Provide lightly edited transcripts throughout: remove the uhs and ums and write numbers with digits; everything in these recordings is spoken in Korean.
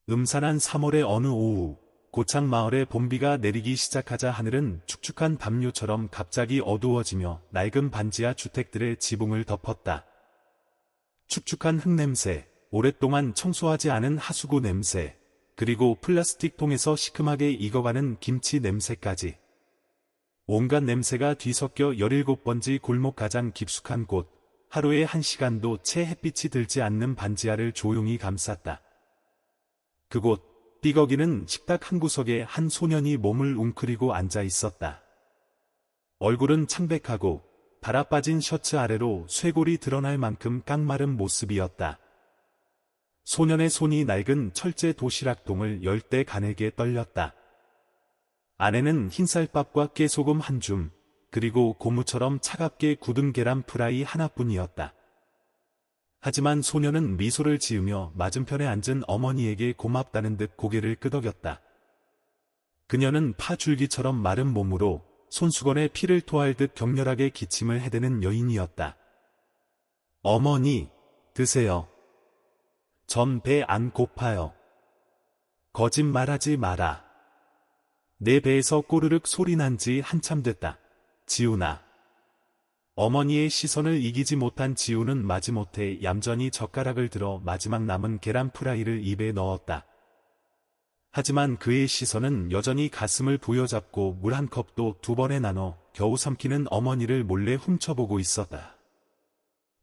음산한 3월의 어느 오후, 고창 마을에 봄비가 내리기 시작하자 하늘은 축축한 담요처럼 갑자기 어두워지며 낡은 반지하 주택들의 지붕을 덮었다. 축축한 흙냄새, 오랫동안 청소하지 않은 하수구 냄새, 그리고 플라스틱 통에서 시큼하게 익어가는 김치 냄새까지. 온갖 냄새가 뒤섞여 17번지 골목 가장 깊숙한 곳, 하루에 1시간도 채 햇빛이 들지 않는 반지하를 조용히 감쌌다. 그곳, 삐거기는 식탁 한 구석에 한 소년이 몸을 웅크리고 앉아 있었다. 얼굴은 창백하고 달아빠진 셔츠 아래로 쇄골이 드러날 만큼 깡마른 모습이었다. 소년의 손이 낡은 철제 도시락통을 열 때 가늘게 떨렸다. 안에는 흰쌀밥과 깨소금 한 줌, 그리고 고무처럼 차갑게 굳은 계란 프라이 하나뿐이었다. 하지만 소년은 미소를 지으며 맞은편에 앉은 어머니에게 고맙다는 듯 고개를 끄덕였다. 그녀는 파줄기처럼 마른 몸으로 손수건에 피를 토할 듯 격렬하게 기침을 해대는 여인이었다. 어머니, 드세요. 전 배 안 고파요. 거짓말하지 마라. 내 배에서 꼬르륵 소리 난 지 한참 됐다. 지훈아. 어머니의 시선을 이기지 못한 지훈은 마지못해 얌전히 젓가락을 들어 마지막 남은 계란 프라이를 입에 넣었다. 하지만 그의 시선은 여전히 가슴을 부여잡고 물 한 컵도 2번에 나눠 겨우 삼키는 어머니를 몰래 훔쳐보고 있었다.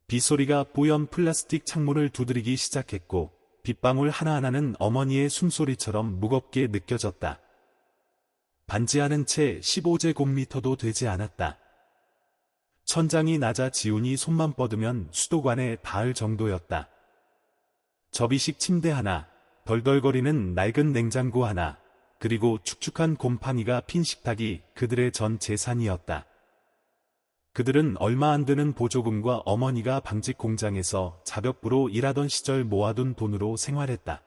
빗소리가 뿌연 플라스틱 창문을 두드리기 시작했고 빗방울 하나하나는 어머니의 숨소리처럼 무겁게 느껴졌다. 반지하는 채 15제곱미터도 되지 않았다. 천장이 낮아 지훈이 손만 뻗으면 수도관에 닿을 정도였다. 접이식 침대 하나, 덜덜거리는 낡은 냉장고 하나, 그리고 축축한 곰팡이가 핀 식탁이 그들의 전 재산이었다. 그들은 얼마 안 드는 보조금과 어머니가 방직 공장에서 자벽부로 일하던 시절 모아둔 돈으로 생활했다.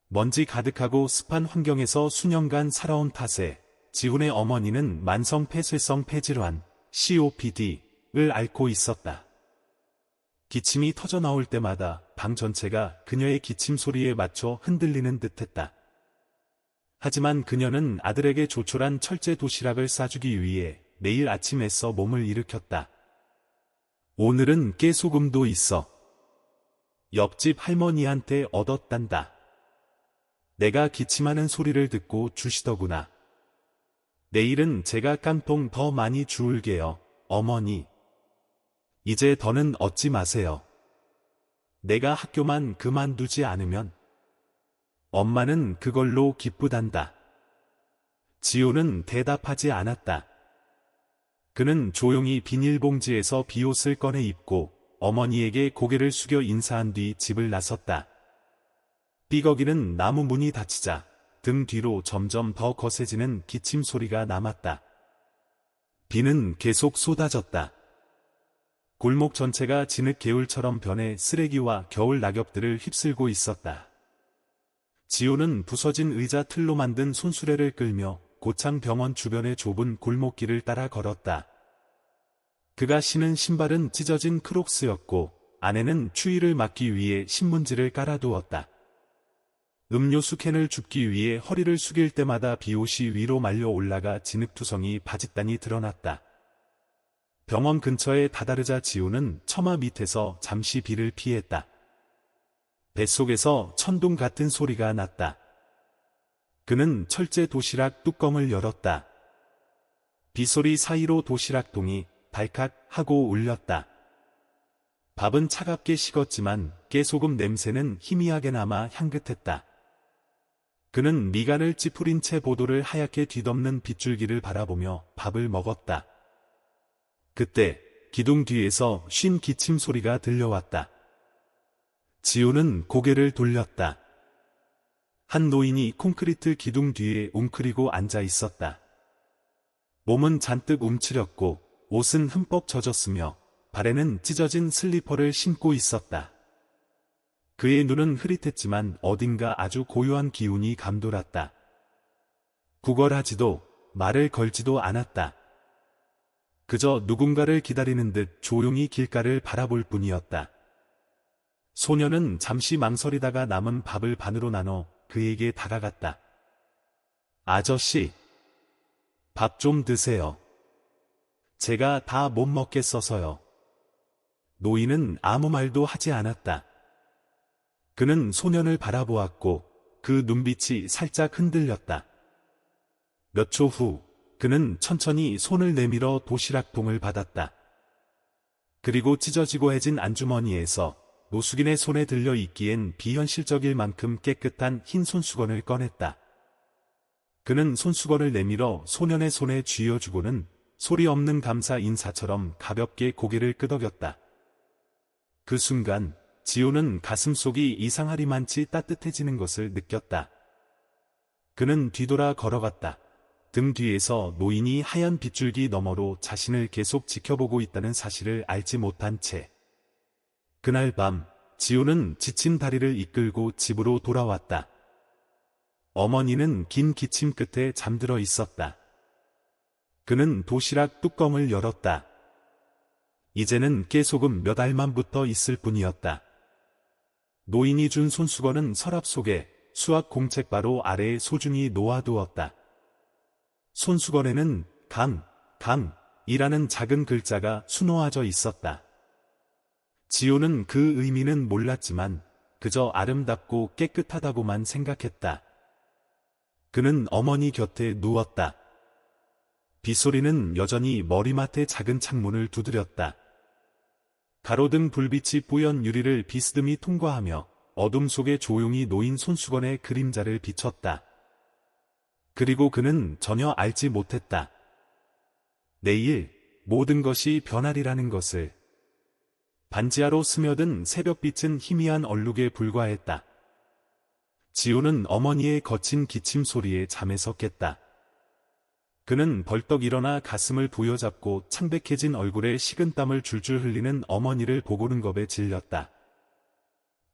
먼지 가득하고 습한 환경에서 수년간 살아온 탓에 지훈의 어머니는 만성 폐쇄성 폐질환, COPD를 앓고 있었다. 기침이 터져나올 때마다 방 전체가 그녀의 기침 소리에 맞춰 흔들리는 듯했다. 하지만 그녀는 아들에게 조촐한 철제 도시락을 싸주기 위해 매일 아침 애써 몸을 일으켰다. 오늘은 깨소금도 있어. 옆집 할머니한테 얻었단다. 내가 기침하는 소리를 듣고 주시더구나. 내일은 제가 깡통 더 많이 주울게요, 어머니. 이제 더는 얻지 마세요. 내가 학교만 그만두지 않으면 엄마는 그걸로 기쁘단다. 지호는 대답하지 않았다. 그는 조용히 비닐봉지에서 비옷을 꺼내 입고 어머니에게 고개를 숙여 인사한 뒤 집을 나섰다. 삐거기는 나무 문이 닫히자 등 뒤로 점점 더 거세지는 기침 소리가 남았다. 비는 계속 쏟아졌다. 골목 전체가 진흙 개울처럼 변해 쓰레기와 겨울 낙엽들을 휩쓸고 있었다. 지호는 부서진 의자 틀로 만든 손수레를 끌며 고창 병원 주변의 좁은 골목길을 따라 걸었다. 그가 신은 신발은 찢어진 크록스였고 안에는 추위를 막기 위해 신문지를 깔아두었다. 음료수 캔을 줍기 위해 허리를 숙일 때마다 비옷이 위로 말려 올라가 진흙투성이 바짓단이 드러났다. 병원 근처에 다다르자 지호는 처마 밑에서 잠시 비를 피했다. 뱃속에서 천둥 같은 소리가 났다. 그는 철제 도시락 뚜껑을 열었다. 빗소리 사이로 도시락통이 발칵 하고 울렸다. 밥은 차갑게 식었지만 깨소금 냄새는 희미하게 남아 향긋했다. 그는 미간을 찌푸린 채 보도를 하얗게 뒤덮는 빗줄기를 바라보며 밥을 먹었다. 그때 기둥 뒤에서 쉰 기침 소리가 들려왔다. 지호는 고개를 돌렸다. 한 노인이 콘크리트 기둥 뒤에 웅크리고 앉아 있었다. 몸은 잔뜩 움츠렸고 옷은 흠뻑 젖었으며 발에는 찢어진 슬리퍼를 신고 있었다. 그의 눈은 흐릿했지만 어딘가 아주 고요한 기운이 감돌았다. 구걸하지도 말을 걸지도 않았다. 그저 누군가를 기다리는 듯 조용히 길가를 바라볼 뿐이었다. 소녀는 잠시 망설이다가 남은 밥을 반으로 나눠 그에게 다가갔다. 아저씨, 밥 좀 드세요. 제가 다 못 먹겠어서요. 노인은 아무 말도 하지 않았다. 그는 소년을 바라보았고 그 눈빛이 살짝 흔들렸다. 몇 초 후 그는 천천히 손을 내밀어 도시락통을 받았다. 그리고 찢어지고 해진 안주머니에서 노숙인의 손에 들려 있기엔 비현실적일 만큼 깨끗한 흰 손수건을 꺼냈다. 그는 손수건을 내밀어 소년의 손에 쥐어주고는 소리 없는 감사 인사처럼 가볍게 고개를 끄덕였다. 그 순간 지우는 가슴속이 이상하리만치 따뜻해지는 것을 느꼈다. 그는 뒤돌아 걸어갔다. 등 뒤에서 노인이 하얀 빗줄기 너머로 자신을 계속 지켜보고 있다는 사실을 알지 못한 채. 그날 밤 지우는 지친 다리를 이끌고 집으로 돌아왔다. 어머니는 긴 기침 끝에 잠들어 있었다. 그는 도시락 뚜껑을 열었다. 이제는 깨소금 몇 알만 붙어 있을 뿐이었다. 노인이 준 손수건은 서랍 속에 수학 공책 바로 아래에 소중히 놓아두었다. 손수건에는 강이라는 작은 글자가 수놓아져 있었다. 지우는 그 의미는 몰랐지만 그저 아름답고 깨끗하다고만 생각했다. 그는 어머니 곁에 누웠다. 빗소리는 여전히 머리맡의 작은 창문을 두드렸다. 가로등 불빛이 뿌연 유리를 비스듬히 통과하며 어둠 속에 조용히 놓인 손수건의 그림자를 비췄다. 그리고 그는 전혀 알지 못했다. 내일 모든 것이 변하리라는 것을. 반지하로 스며든 새벽빛은 희미한 얼룩에 불과했다. 지우는 어머니의 거친 기침 소리에 잠에서 깼다. 그는 벌떡 일어나 가슴을 부여잡고 창백해진 얼굴에 식은땀을 줄줄 흘리는 어머니를 보고는 겁에 질렸다.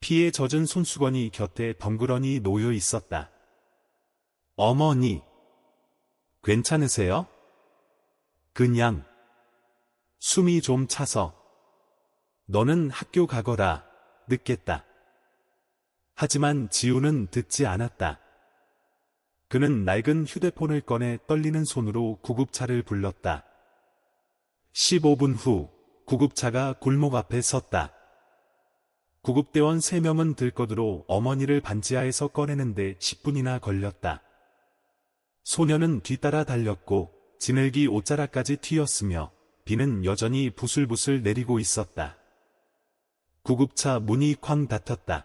피에 젖은 손수건이 곁에 덩그러니 놓여 있었다. 어머니, 괜찮으세요? 그냥 숨이 좀 차서. 너는 학교 가거라. 늦겠다. 하지만 지우는 듣지 않았다. 그는 낡은 휴대폰을 꺼내 떨리는 손으로 구급차를 불렀다. 15분 후 구급차가 골목 앞에 섰다. 구급대원 3명은 들꺼들어 어머니를 반지하에서 꺼내는데 10분이나 걸렸다. 소녀는 뒤따라 달렸고 지늘기 옷자락까지 튀었으며 비는 여전히 부슬부슬 내리고 있었다. 구급차 문이 쾅 닫혔다.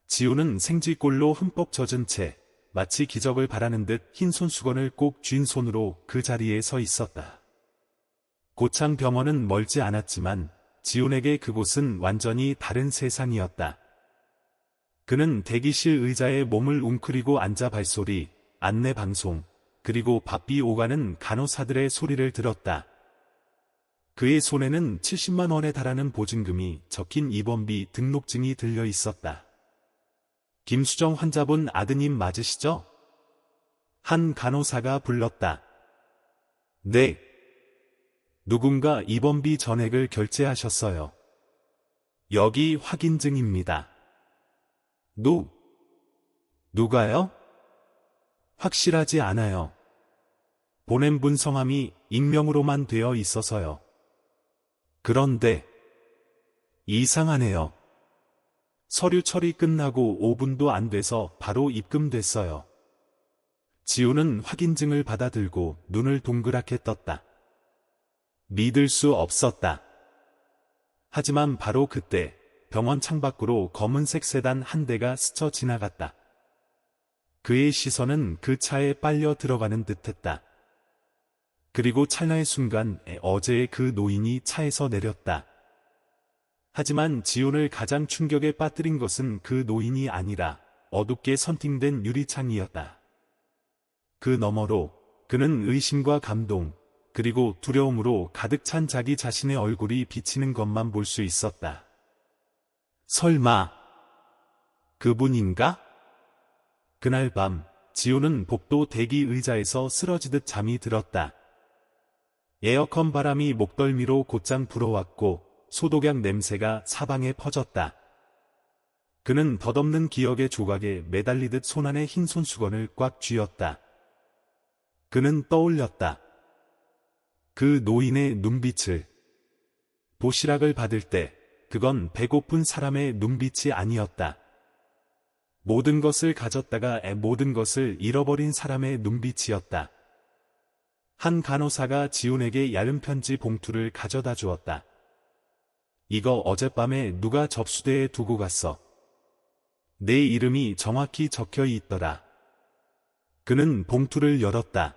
지우는 생쥐꼴로 흠뻑 젖은 채 마치 기적을 바라는 듯 흰 손수건을 꼭 쥔 손으로 그 자리에 서 있었다. 고창 병원은 멀지 않았지만 지훈에게 그곳은 완전히 다른 세상이었다. 그는 대기실 의자에 몸을 웅크리고 앉아 발소리, 안내 방송, 그리고 바삐 오가는 간호사들의 소리를 들었다. 그의 손에는 70만 원에 달하는 보증금이 적힌 입원비 등록증이 들려 있었다. 김수정 환자분 아드님 맞으시죠? 한 간호사가 불렀다. 네. 누군가 입원비 전액을 결제하셨어요. 여기 확인증입니다. 누가요? 확실하지 않아요. 보낸 분 성함이 익명으로만 되어 있어서요. 그런데 이상하네요. 서류 처리 끝나고 5분도 안 돼서 바로 입금됐어요. 지우는 확인증을 받아들고 눈을 동그랗게 떴다. 믿을 수 없었다. 하지만 바로 그때 병원 창밖으로 검은색 세단 한 대가 스쳐 지나갔다. 그의 시선은 그 차에 빨려 들어가는 듯했다. 그리고 찰나의 순간 어제의 그 노인이 차에서 내렸다. 하지만 지훈을 가장 충격에 빠뜨린 것은 그 노인이 아니라 어둡게 선팅된 유리창이었다. 그 너머로 그는 의심과 감동, 그리고 두려움으로 가득 찬 자기 자신의 얼굴이 비치는 것만 볼 수 있었다. 설마 그분인가? 그날 밤 지훈은 복도 대기 의자에서 쓰러지듯 잠이 들었다. 에어컨 바람이 목덜미로 곧장 불어왔고 소독약 냄새가 사방에 퍼졌다. 그는 덧없는 기억의 조각에 매달리듯 손안에 흰 손수건을 꽉 쥐었다. 그는 떠올렸다. 그 노인의 눈빛을. 도시락을 받을 때 그건 배고픈 사람의 눈빛이 아니었다. 모든 것을 가졌다가 모든 것을 잃어버린 사람의 눈빛이었다. 한 간호사가 지훈에게 얇은 편지 봉투를 가져다 주었다. 이거 어젯밤에 누가 접수대에 두고 갔어. 내 이름이 정확히 적혀 있더라. 그는 봉투를 열었다.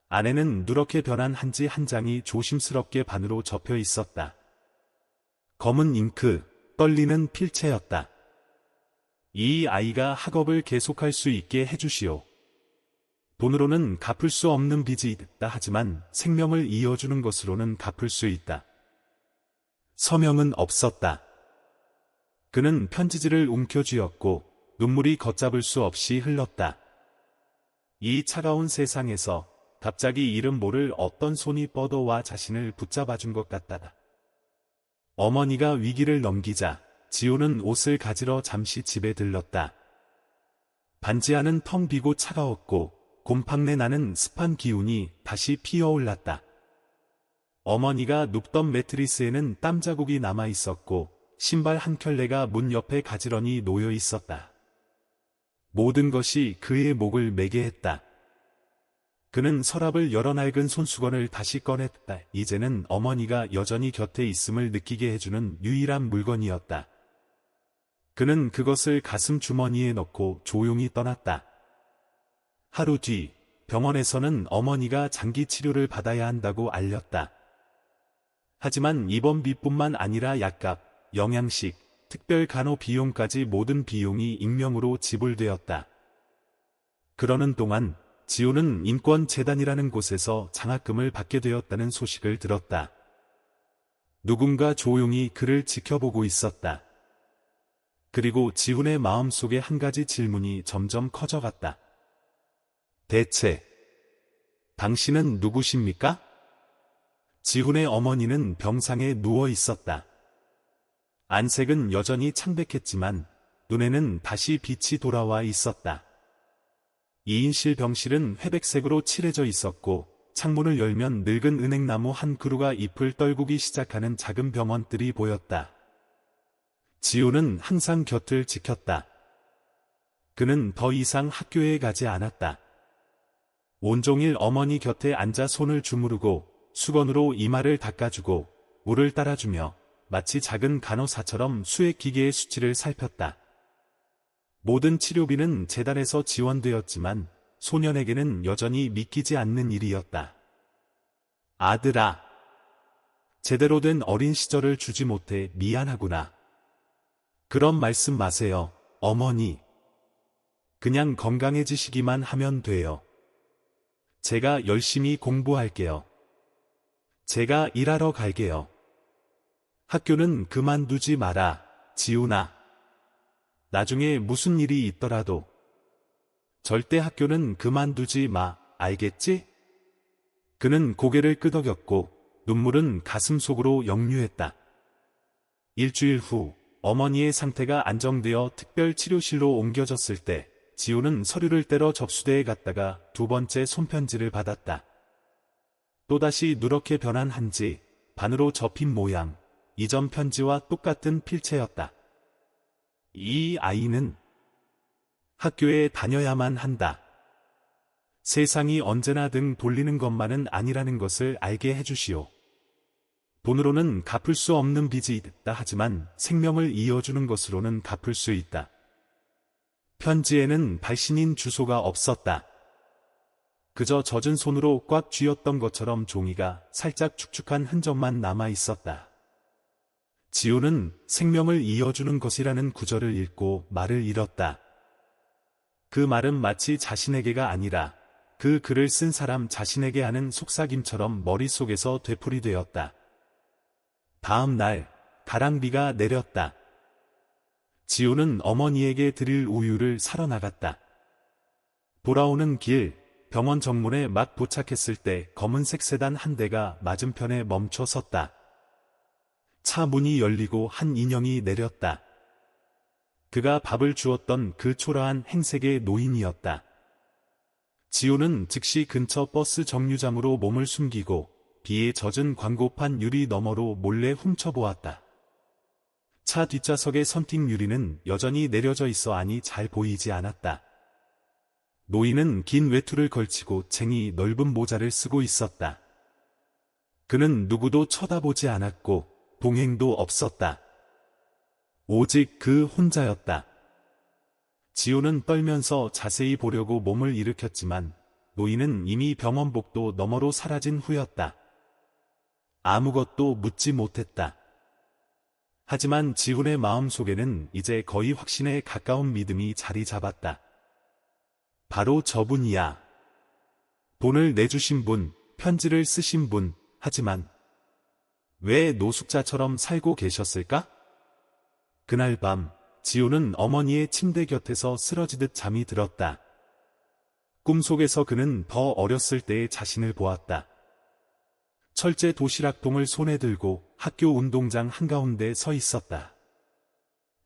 안에는 누렇게 변한 한지 한 장이 조심스럽게 반으로 접혀 있었다. 검은 잉크, 떨리는 필체였다. 이 아이가 학업을 계속할 수 있게 해주시오. 돈으로는 갚을 수 없는 빚이 있다 하지만 생명을 이어주는 것으로는 갚을 수 있다. 서명은 없었다. 그는 편지지를 움켜쥐었고 눈물이 걷잡을 수 없이 흘렀다. 이 차가운 세상에서 갑자기 이름 모를 어떤 손이 뻗어와 자신을 붙잡아준 것 같다. 어머니가 위기를 넘기자 지훈은 옷을 가지러 잠시 집에 들렀다. 반지 안은 텅 비고 차가웠고 곰팡내 나는 습한 기운이 다시 피어올랐다. 어머니가 눕던 매트리스에는 땀자국이 남아 있었고 신발 한 켤레가 문 옆에 가지런히 놓여 있었다. 모든 것이 그의 목을 매게 했다. 그는 서랍을 열어 낡은 손수건을 다시 꺼냈다. 이제는 어머니가 여전히 곁에 있음을 느끼게 해주는 유일한 물건이었다. 그는 그것을 가슴 주머니에 넣고 조용히 떠났다. 하루 뒤 병원에서는 어머니가 장기 치료를 받아야 한다고 알렸다. 하지만 입원비뿐만 아니라 약값, 영양식, 특별 간호 비용까지 모든 비용이 익명으로 지불되었다. 그러는 동안 지훈은 인권재단이라는 곳에서 장학금을 받게 되었다는 소식을 들었다. 누군가 조용히 그를 지켜보고 있었다. 그리고 지훈의 마음속에 한 가지 질문이 점점 커져갔다. 대체 당신은 누구십니까? 지훈의 어머니는 병상에 누워 있었다. 안색은 여전히 창백했지만 눈에는 다시 빛이 돌아와 있었다. 2인실 병실은 회백색으로 칠해져 있었고 창문을 열면 늙은 은행나무 한 그루가 잎을 떨구기 시작하는 작은 병원들이 보였다. 지훈은 항상 곁을 지켰다. 그는 더 이상 학교에 가지 않았다. 온종일 어머니 곁에 앉아 손을 주무르고 수건으로 이마를 닦아주고 물을 따라주며 마치 작은 간호사처럼 수액기계의 수치를 살폈다. 모든 치료비는 재단에서 지원되었지만 소년에게는 여전히 믿기지 않는 일이었다. 아들아, 제대로 된 어린 시절을 주지 못해 미안하구나. 그런 말씀 마세요, 어머니. 그냥 건강해지시기만 하면 돼요. 제가 열심히 공부할게요. 제가 일하러 갈게요. 학교는 그만두지 마라, 지훈아. 나중에 무슨 일이 있더라도 절대 학교는 그만두지 마, 알겠지? 그는 고개를 끄덕였고 눈물은 가슴 속으로 역류했다. 일주일 후 어머니의 상태가 안정되어 특별치료실로 옮겨졌을 때 지훈은 서류를 떼러 접수대에 갔다가 두 번째 손편지를 받았다. 또다시 누렇게 변한 한지, 반으로 접힌 모양, 이전 편지와 똑같은 필체였다. 이 아이는 학교에 다녀야만 한다. 세상이 언제나 등 돌리는 것만은 아니라는 것을 알게 해주시오. 돈으로는 갚을 수 없는 빚이 있다 하지만 생명을 이어주는 것으로는 갚을 수 있다. 편지에는 발신인 주소가 없었다. 그저 젖은 손으로 꽉 쥐었던 것처럼 종이가 살짝 축축한 흔적만 남아 있었다. 지훈은 생명을 이어주는 것이라는 구절을 읽고 말을 잃었다. 그 말은 마치 자신에게가 아니라 그 글을 쓴 사람 자신에게 하는 속삭임처럼 머릿속에서 되풀이되었다. 다음 날 가랑비가 내렸다. 지훈은 어머니에게 드릴 우유를 사러 나갔다. 돌아오는 길 병원 정문에 막 도착했을 때 검은색 세단 한 대가 맞은편에 멈춰 섰다. 차 문이 열리고 한 인형이 내렸다. 그가 밥을 주었던 그 초라한 행색의 노인이었다. 지우는 즉시 근처 버스 정류장으로 몸을 숨기고 비에 젖은 광고판 유리 너머로 몰래 훔쳐보았다. 차 뒷좌석의 선팅 유리는 여전히 내려져 있어 안이 잘 보이지 않았다. 노인은 긴 외투를 걸치고 쟁이 넓은 모자를 쓰고 있었다. 그는 누구도 쳐다보지 않았고 동행도 없었다. 오직 그 혼자였다. 지우는 떨면서 자세히 보려고 몸을 일으켰지만 노인은 이미 병원복도 너머로 사라진 후였다. 아무것도 묻지 못했다. 하지만 지훈의 마음속에는 이제 거의 확신에 가까운 믿음이 자리 잡았다. 바로 저분이야. 돈을 내주신 분, 편지를 쓰신 분, 하지만 왜 노숙자처럼 살고 계셨을까? 그날 밤 지우는 어머니의 침대 곁에서 쓰러지듯 잠이 들었다. 꿈속에서 그는 더 어렸을 때의 자신을 보았다. 철제 도시락통을 손에 들고 학교 운동장 한가운데 서 있었다.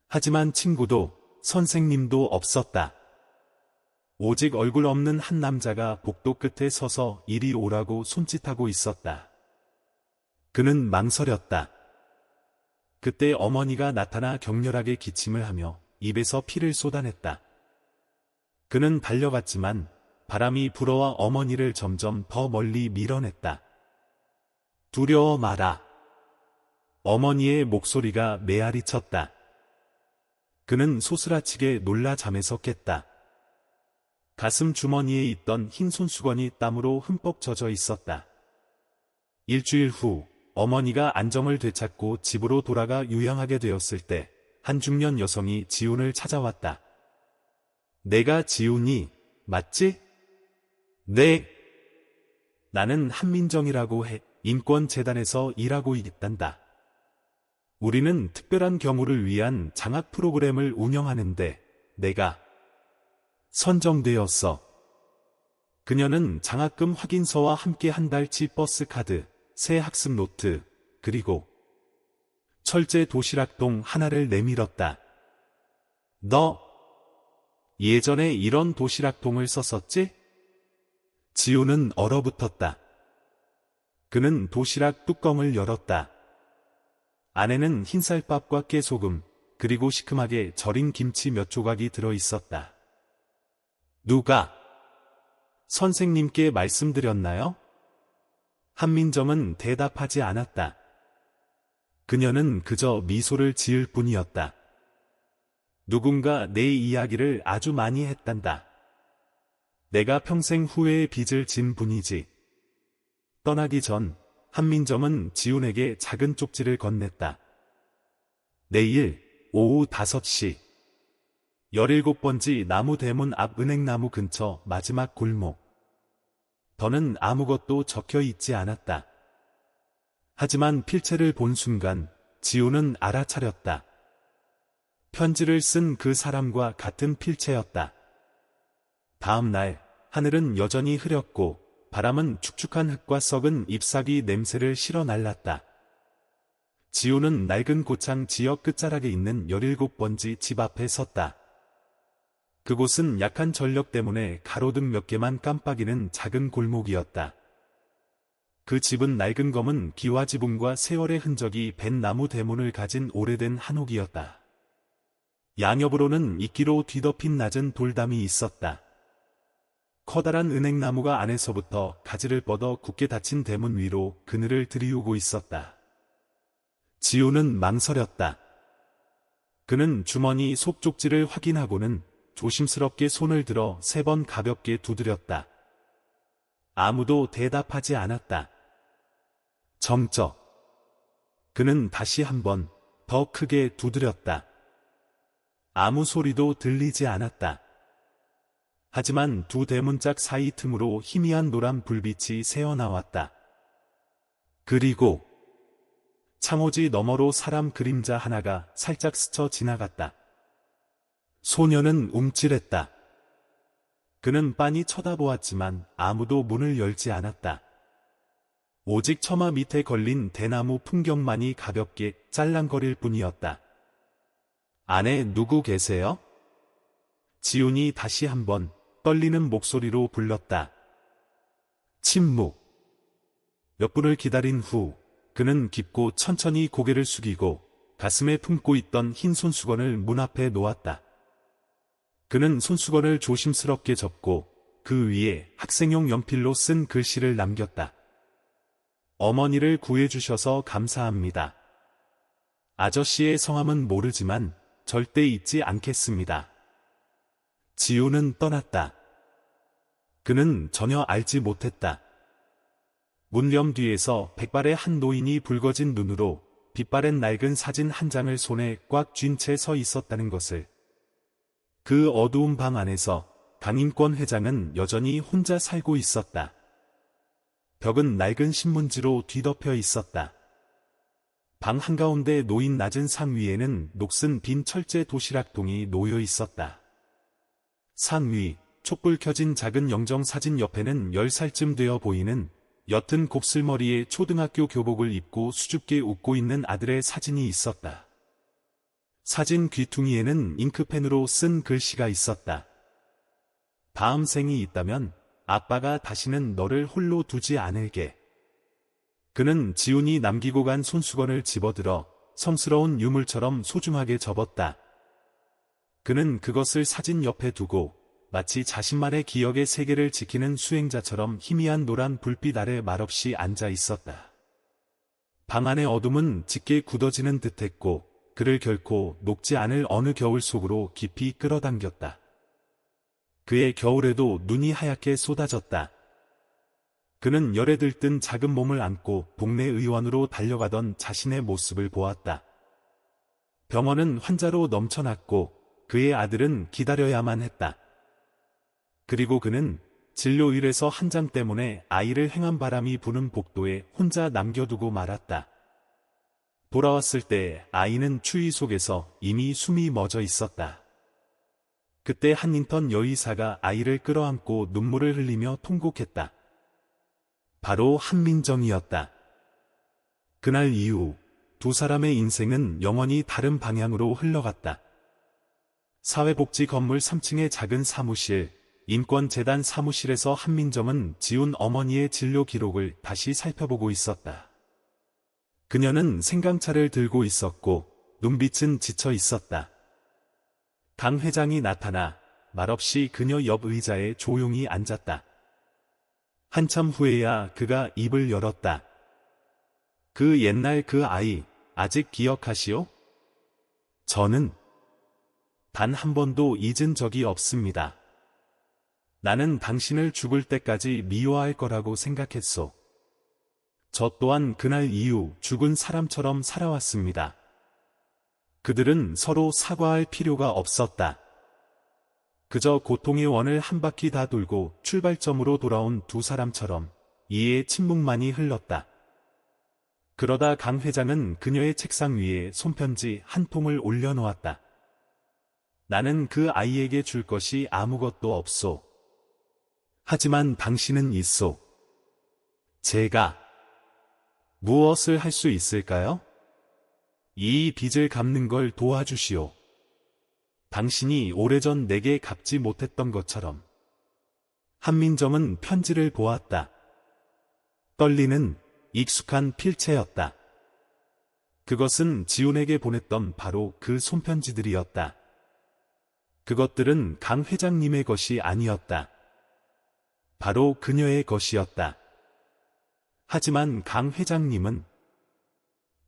하지만 친구도 선생님도 없었다. 오직 얼굴 없는 한 남자가 복도 끝에 서서 이리 오라고 손짓하고 있었다. 그는 망설였다. 그때 어머니가 나타나 격렬하게 기침을 하며 입에서 피를 쏟아냈다. 그는 달려갔지만 바람이 불어와 어머니를 점점 더 멀리 밀어냈다. 두려워 마라. 어머니의 목소리가 메아리 쳤다. 그는 소스라치게 놀라 잠에서 깼다. 가슴 주머니에 있던 흰 손수건이 땀으로 흠뻑 젖어 있었다. 일주일 후 어머니가 안정을 되찾고 집으로 돌아가 요양하게 되었을 때 한 중년 여성이 지훈을 찾아왔다. 내가 지훈이 맞지? 네. 나는 한민정이라고 해. 인권재단에서 일하고 있단다. 우리는 특별한 경우를 위한 장학 프로그램을 운영하는데 내가 선정되었어. 그녀는 장학금 확인서와 함께 한 달치 버스 카드, 새 학습 노트, 그리고 철제 도시락통 하나를 내밀었다. 너 예전에 이런 도시락통을 썼었지? 지우는 얼어붙었다. 그는 도시락 뚜껑을 열었다. 안에는 흰쌀밥과 깨소금, 그리고 시큼하게 절인 김치 몇 조각이 들어 있었다. 누가? 선생님께 말씀드렸나요? 한민정은 대답하지 않았다. 그녀는 그저 미소를 지을 뿐이었다. 누군가 내 이야기를 아주 많이 했단다. 내가 평생 후회의 빚을 진 분이지. 떠나기 전 한민정은 지훈에게 작은 쪽지를 건넸다. 내일 오후 5시 17번지 나무 대문 앞 은행나무 근처 마지막 골목. 더는 아무것도 적혀 있지 않았다. 하지만 필체를 본 순간 지훈은 알아차렸다. 편지를 쓴 그 사람과 같은 필체였다. 다음 날 하늘은 여전히 흐렸고 바람은 축축한 흙과 썩은 잎사귀 냄새를 실어 날랐다. 지훈은 낡은 고창 지역 끝자락에 있는 17번지 집 앞에 섰다. 그곳은 약한 전력 때문에 가로등 몇 개만 깜빡이는 작은 골목이었다. 그 집은 낡은 검은 기와 지붕과 세월의 흔적이 밴 나무 대문을 가진 오래된 한옥이었다. 양옆으로는 이끼로 뒤덮인 낮은 돌담이 있었다. 커다란 은행나무가 안에서부터 가지를 뻗어 굳게 닫힌 대문 위로 그늘을 들이우고 있었다. 지우는 망설였다. 그는 주머니 속 쪽지를 확인하고는 조심스럽게 손을 들어 3번 가볍게 두드렸다. 아무도 대답하지 않았다. 정적. 그는 다시 한 번 더 크게 두드렸다. 아무 소리도 들리지 않았다. 하지만 두 대문짝 사이 틈으로 희미한 노란 불빛이 새어나왔다. 그리고 창호지 너머로 사람 그림자 하나가 살짝 스쳐 지나갔다. 소녀는 움찔했다. 그는 빤히 쳐다보았지만 아무도 문을 열지 않았다. 오직 처마 밑에 걸린 대나무 풍경만이 가볍게 짤랑거릴 뿐이었다. 안에 누구 계세요? 지훈이 다시 한번 떨리는 목소리로 불렀다. 침묵. 몇 분을 기다린 후 그는 깊고 천천히 고개를 숙이고 가슴에 품고 있던 흰 손수건을 문 앞에 놓았다. 그는 손수건을 조심스럽게 접고 그 위에 학생용 연필로 쓴 글씨를 남겼다. 어머니를 구해주셔서 감사합니다. 아저씨의 성함은 모르지만 절대 잊지 않겠습니다. 지우는 떠났다. 그는 전혀 알지 못했다. 문렴 뒤에서 백발의 한 노인이 붉어진 눈으로 빛바랜 낡은 사진 한 장을 손에 꽉 쥔 채 서 있었다는 것을. 그 어두운 방 안에서 강인권 회장은 여전히 혼자 살고 있었다. 벽은 낡은 신문지로 뒤덮여 있었다. 방 한가운데 놓인 낮은 상 위에는 녹슨 빈 철제 도시락통이 놓여 있었다. 상 위, 촛불 켜진 작은 영정사진 옆에는 10살쯤 되어 보이는 옅은 곱슬머리에 초등학교 교복을 입고 수줍게 웃고 있는 아들의 사진이 있었다. 사진 귀퉁이에는 잉크펜으로 쓴 글씨가 있었다. 다음 생이 있다면 아빠가 다시는 너를 홀로 두지 않을게. 그는 지훈이 남기고 간 손수건을 집어들어 성스러운 유물처럼 소중하게 접었다. 그는 그것을 사진 옆에 두고 마치 자신만의 기억의 세계를 지키는 수행자처럼 희미한 노란 불빛 아래 말없이 앉아 있었다. 방 안의 어둠은 짙게 굳어지는 듯했고 그를 결코 녹지 않을 어느 겨울 속으로 깊이 끌어당겼다. 그의 겨울에도 눈이 하얗게 쏟아졌다. 그는 열에 들뜬 작은 몸을 안고 동네 의원으로 달려가던 자신의 모습을 보았다. 병원은 환자로 넘쳐났고 그의 아들은 기다려야만 했다. 그리고 그는 진료일에서 한 장 때문에 아이를 횡한 바람이 부는 복도에 혼자 남겨두고 말았다. 돌아왔을 때 아이는 추위 속에서 이미 숨이 멎어 있었다. 그때 한 인턴 여의사가 아이를 끌어안고 눈물을 흘리며 통곡했다. 바로 한민정이었다. 그날 이후 두 사람의 인생은 영원히 다른 방향으로 흘러갔다. 사회복지 건물 3층의 작은 사무실, 인권재단 사무실에서 한민정은 지훈 어머니의 진료 기록을 다시 살펴보고 있었다. 그녀는 생강차를 들고 있었고 눈빛은 지쳐 있었다. 강 회장이 나타나 말없이 그녀 옆 의자에 조용히 앉았다. 한참 후에야 그가 입을 열었다. 그 옛날 그 아이 아직 기억하시오? 저는 단 한 번도 잊은 적이 없습니다. 나는 당신을 죽을 때까지 미워할 거라고 생각했소. 저 또한 그날 이후 죽은 사람처럼 살아왔습니다. 그들은 서로 사과할 필요가 없었다. 그저 고통의 원을 한 바퀴 다 돌고 출발점으로 돌아온 두 사람처럼 이해의 침묵만이 흘렀다. 그러다 강 회장은 그녀의 책상 위에 손편지 한 통을 올려놓았다. 나는 그 아이에게 줄 것이 아무것도 없소. 하지만 당신은 있소. 제가 무엇을 할 수 있을까요? 이 빚을 갚는 걸 도와주시오. 당신이 오래전 내게 갚지 못했던 것처럼. 한민정은 편지를 보았다. 떨리는 익숙한 필체였다. 그것은 지훈에게 보냈던 바로 그 손편지들이었다. 그것들은 강 회장님의 것이 아니었다. 바로 그녀의 것이었다. 하지만 강 회장님은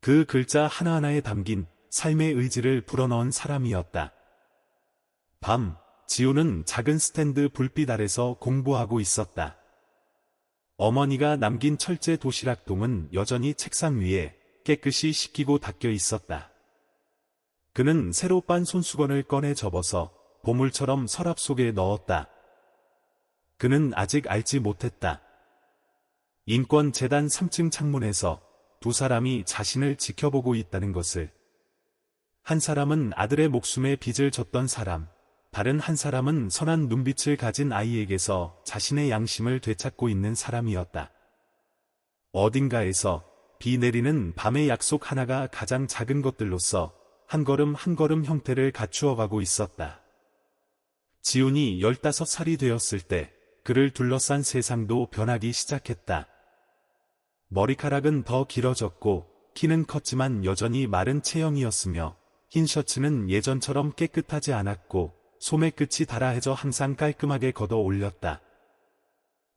그 글자 하나하나에 담긴 삶의 의지를 불어넣은 사람이었다. 밤, 지훈은 작은 스탠드 불빛 아래서 공부하고 있었다. 어머니가 남긴 철제 도시락통은 여전히 책상 위에 깨끗이 씻기고 닦여 있었다. 그는 새로 빤 손수건을 꺼내 접어서 보물처럼 서랍 속에 넣었다. 그는 아직 알지 못했다. 인권재단 3층 창문에서 두 사람이 자신을 지켜보고 있다는 것을. 한 사람은 아들의 목숨에 빚을 졌던 사람, 다른 한 사람은 선한 눈빛을 가진 아이에게서 자신의 양심을 되찾고 있는 사람이었다. 어딘가에서 비 내리는 밤의 약속 하나가 가장 작은 것들로서 한 걸음 한 걸음 형태를 갖추어가고 있었다. 지훈이 15살이 되었을 때 그를 둘러싼 세상도 변하기 시작했다. 머리카락은 더 길어졌고 키는 컸지만 여전히 마른 체형이었으며 흰 셔츠는 예전처럼 깨끗하지 않았고 소매 끝이 달아해져 항상 깔끔하게 걷어 올렸다.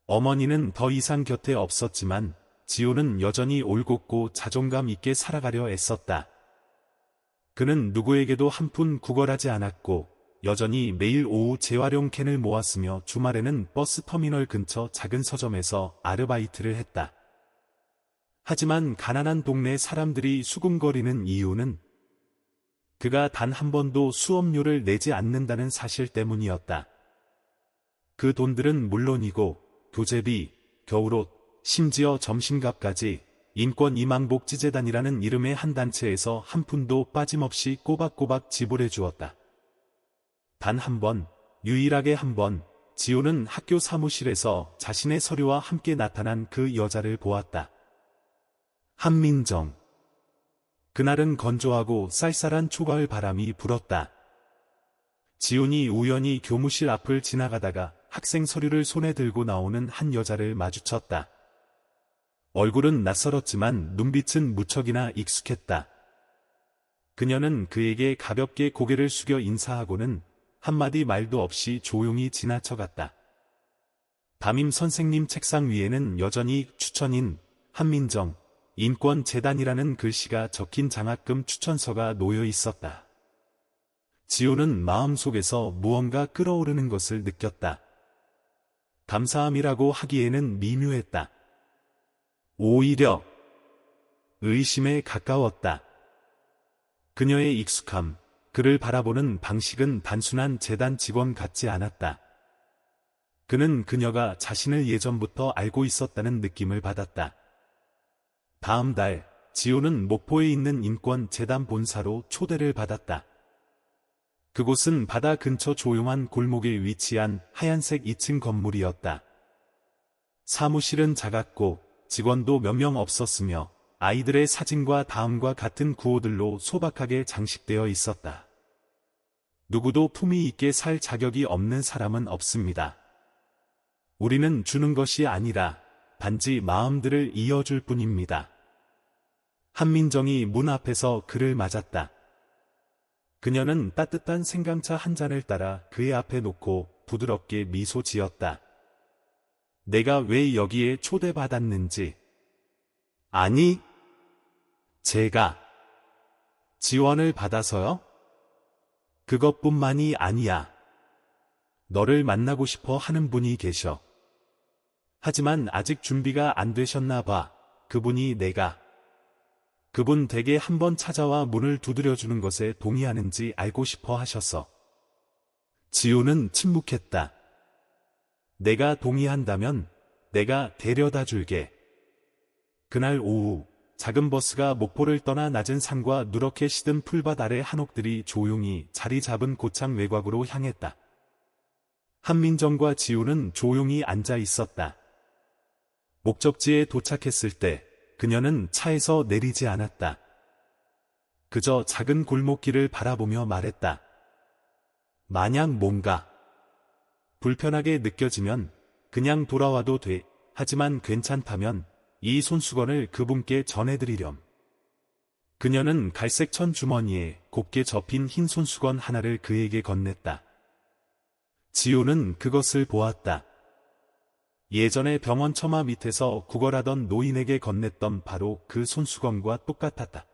어머니는 더 이상 곁에 없었지만 지호는 여전히 올곧고 자존감 있게 살아가려 애썼다. 그는 누구에게도 한 푼 구걸하지 않았고 여전히 매일 오후 재활용 캔을 모았으며 주말에는 버스 터미널 근처 작은 서점에서 아르바이트를 했다. 하지만 가난한 동네 사람들이 수군거리는 이유는 그가 단 한 번도 수업료를 내지 않는다는 사실 때문이었다. 그 돈들은 물론이고 교재비, 겨울옷, 심지어 점심값까지 인권희망복지재단이라는 이름의 한 단체에서 한 푼도 빠짐없이 꼬박꼬박 지불해 주었다. 단 한 번, 유일하게 한 번, 지호는 학교 사무실에서 자신의 서류와 함께 나타난 그 여자를 보았다. 한민정. 그날은 건조하고 쌀쌀한 초가을 바람이 불었다. 지훈이 우연히 교무실 앞을 지나가다가 학생 서류를 손에 들고 나오는 한 여자를 마주쳤다. 얼굴은 낯설었지만 눈빛은 무척이나 익숙했다. 그녀는 그에게 가볍게 고개를 숙여 인사하고는 한마디 말도 없이 조용히 지나쳐갔다. 담임 선생님 책상 위에는 여전히 추천인 한민정 인권재단이라는 글씨가 적힌 장학금 추천서가 놓여 있었다. 지호는 마음속에서 무언가 끓어오르는 것을 느꼈다. 감사함이라고 하기에는 미묘했다. 오히려 의심에 가까웠다. 그녀의 익숙함, 그를 바라보는 방식은 단순한 재단 직원 같지 않았다. 그는 그녀가 자신을 예전부터 알고 있었다는 느낌을 받았다. 다음 달, 지호는 목포에 있는 인권재단 본사로 초대를 받았다. 그곳은 바다 근처 조용한 골목에 위치한 하얀색 2층 건물이었다. 사무실은 작았고 직원도 몇 명 없었으며 아이들의 사진과 다음과 같은 구호들로 소박하게 장식되어 있었다. 누구도 품위 있게 살 자격이 없는 사람은 없습니다. 우리는 주는 것이 아니라 단지 마음들을 이어줄 뿐입니다. 한민정이 문 앞에서 그를 맞았다. 그녀는 따뜻한 생강차 한 잔을 따라 그의 앞에 놓고 부드럽게 미소 지었다. 내가 왜 여기에 초대받았는지. 아니, 제가 지원을 받아서요? 그것뿐만이 아니야. 너를 만나고 싶어 하는 분이 계셔. 하지만 아직 준비가 안 되셨나 봐. 그분이 그분 댁에 한번 찾아와 문을 두드려주는 것에 동의하는지 알고 싶어 하셨어. 지호는 침묵했다. 내가 동의한다면 내가 데려다 줄게. 그날 오후 작은 버스가 목포를 떠나 낮은 산과 누렇게 시든 풀밭 아래 한옥들이 조용히 자리 잡은 고창 외곽으로 향했다. 한민정과 지호는 조용히 앉아 있었다. 목적지에 도착했을 때 그녀는 차에서 내리지 않았다. 그저 작은 골목길을 바라보며 말했다. 만약 뭔가 불편하게 느껴지면 그냥 돌아와도 돼. 하지만 괜찮다면 이 손수건을 그분께 전해드리렴. 그녀는 갈색 천 주머니에 곱게 접힌 흰 손수건 하나를 그에게 건넸다. 지호는 그것을 보았다. 예전에 병원 처마 밑에서 구걸하던 노인에게 건넸던 바로 그 손수건과 똑같았다.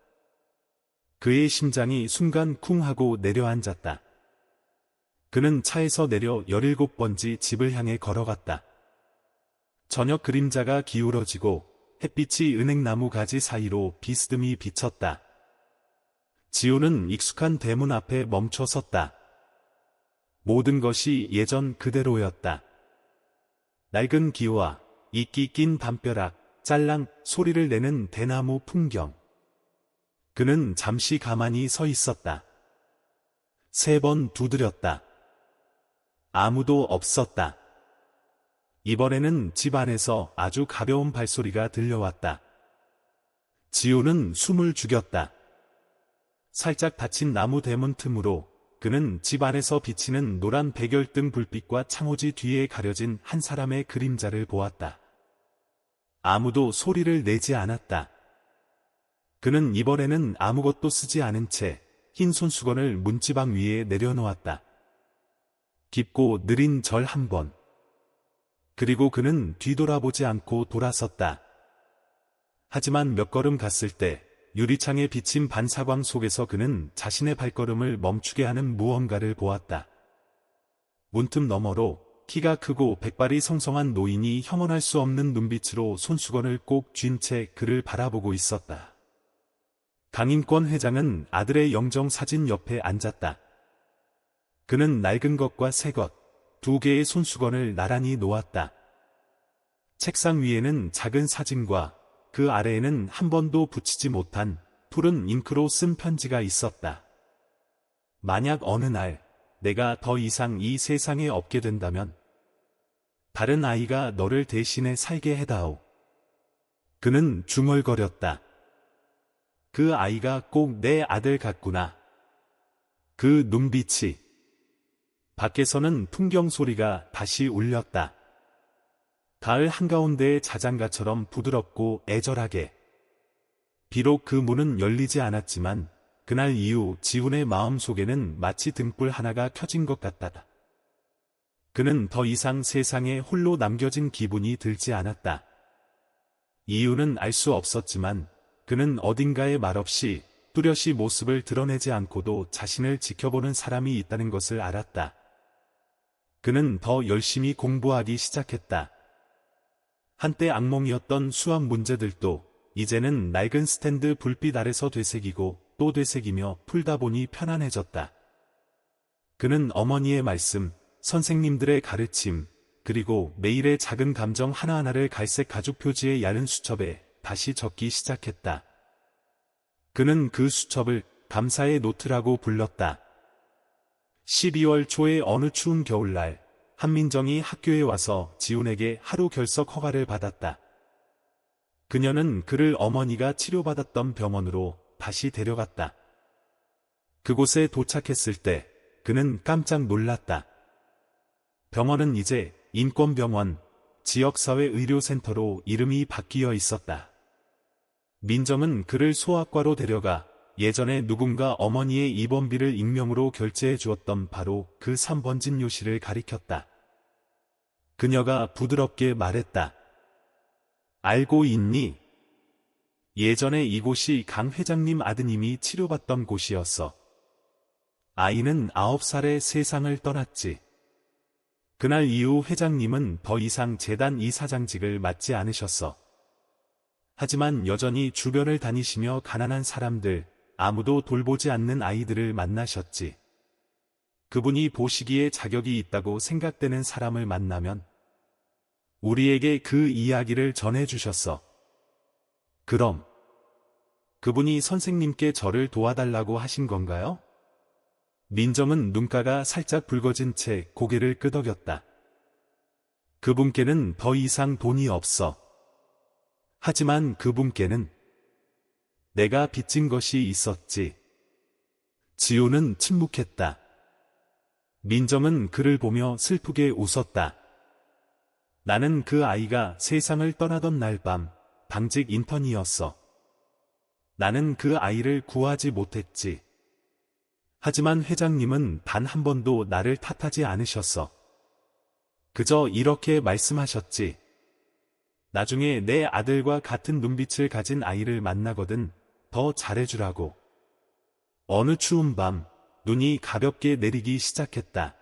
그의 심장이 순간 쿵 하고 내려앉았다. 그는 차에서 내려 17번지 집을 향해 걸어갔다. 저녁 그림자가 기울어지고 햇빛이 은행나무 가지 사이로 비스듬히 비쳤다. 지호는 익숙한 대문 앞에 멈춰 섰다. 모든 것이 예전 그대로였다. 낡은 기와 이끼 낀 담벼락, 짤랑 소리를 내는 대나무 풍경. 그는 잠시 가만히 서 있었다. 3번 두드렸다. 아무도 없었다. 이번에는 집 안에서 아주 가벼운 발소리가 들려왔다. 지호는 숨을 죽였다. 살짝 닫힌 나무 대문 틈으로 그는 집 안에서 비치는 노란 백열등 불빛과 창호지 뒤에 가려진 한 사람의 그림자를 보았다. 아무도 소리를 내지 않았다. 그는 이번에는 아무것도 쓰지 않은 채 흰 손수건을 문지방 위에 내려놓았다. 깊고 느린 절 한 번. 그리고 그는 뒤돌아보지 않고 돌아섰다. 하지만 몇 걸음 갔을 때 유리창에 비친 반사광 속에서 그는 자신의 발걸음을 멈추게 하는 무언가를 보았다. 문틈 너머로 키가 크고 백발이 성성한 노인이 형언할 수 없는 눈빛으로 손수건을 꼭 쥔 채 그를 바라보고 있었다. 강인권 회장은 아들의 영정사진 옆에 앉았다. 그는 낡은 것과 새 것, 두 개의 손수건을 나란히 놓았다. 책상 위에는 작은 사진과 그 아래에는 한 번도 붙이지 못한 푸른 잉크로 쓴 편지가 있었다. 만약 어느 날 내가 더 이상 이 세상에 없게 된다면 다른 아이가 너를 대신해 살게 해다오. 그는 중얼거렸다. 그 아이가 꼭 내 아들 같구나. 그 눈빛이. 밖에서는 풍경 소리가 다시 울렸다. 가을 한가운데의 자장가처럼 부드럽고 애절하게. 비록 그 문은 열리지 않았지만 그날 이후 지훈의 마음속에는 마치 등불 하나가 켜진 것 같다. 그는 더 이상 세상에 홀로 남겨진 기분이 들지 않았다. 이유는 알 수 없었지만 그는 어딘가에 말없이 뚜렷이 모습을 드러내지 않고도 자신을 지켜보는 사람이 있다는 것을 알았다. 그는 더 열심히 공부하기 시작했다. 한때 악몽이었던 수학 문제들도 이제는 낡은 스탠드 불빛 아래서 되새기고 또 되새기며 풀다 보니 편안해졌다. 그는 어머니의 말씀, 선생님들의 가르침, 그리고 매일의 작은 감정 하나하나를 갈색 가죽 표지의 얇은 수첩에 다시 적기 시작했다. 그는 그 수첩을 감사의 노트라고 불렀다. 12월 초의 어느 추운 겨울날, 한민정이 학교에 와서 지훈에게 하루 결석 허가를 받았다. 그녀는 그를 어머니가 치료받았던 병원으로 다시 데려갔다. 그곳에 도착했을 때 그는 깜짝 놀랐다. 병원은 이제 인권병원, 지역사회의료센터로 이름이 바뀌어 있었다. 민정은 그를 소아과로 데려가 예전에 누군가 어머니의 입원비를 익명으로 결제해 주었던 바로 그 3번진 요실을 가리켰다. 그녀가 부드럽게 말했다. 알고 있니? 예전에 이곳이 강 회장님 아드님이 치료받던 곳이었어. 아이는 9살에 세상을 떠났지. 그날 이후 회장님은 더 이상 재단 이사장직을 맡지 않으셨어. 하지만 여전히 주변을 다니시며 가난한 사람들, 아무도 돌보지 않는 아이들을 만나셨지. 그분이 보시기에 자격이 있다고 생각되는 사람을 만나면 우리에게 그 이야기를 전해주셨어. 그럼 그분이 선생님께 저를 도와달라고 하신 건가요? 민정은 눈가가 살짝 붉어진 채 고개를 끄덕였다. 그분께는 더 이상 돈이 없어. 하지만 그분께는 내가 빚진 것이 있었지. 지호는 침묵했다. 민정은 그를 보며 슬프게 웃었다. 나는 그 아이가 세상을 떠나던 날 밤 당직 인턴이었어. 나는 그 아이를 구하지 못했지. 하지만 회장님은 단 한 번도 나를 탓하지 않으셨어. 그저 이렇게 말씀하셨지. 나중에 내 아들과 같은 눈빛을 가진 아이를 만나거든 더 잘해주라고. 어느 추운 밤 눈이 가볍게 내리기 시작했다.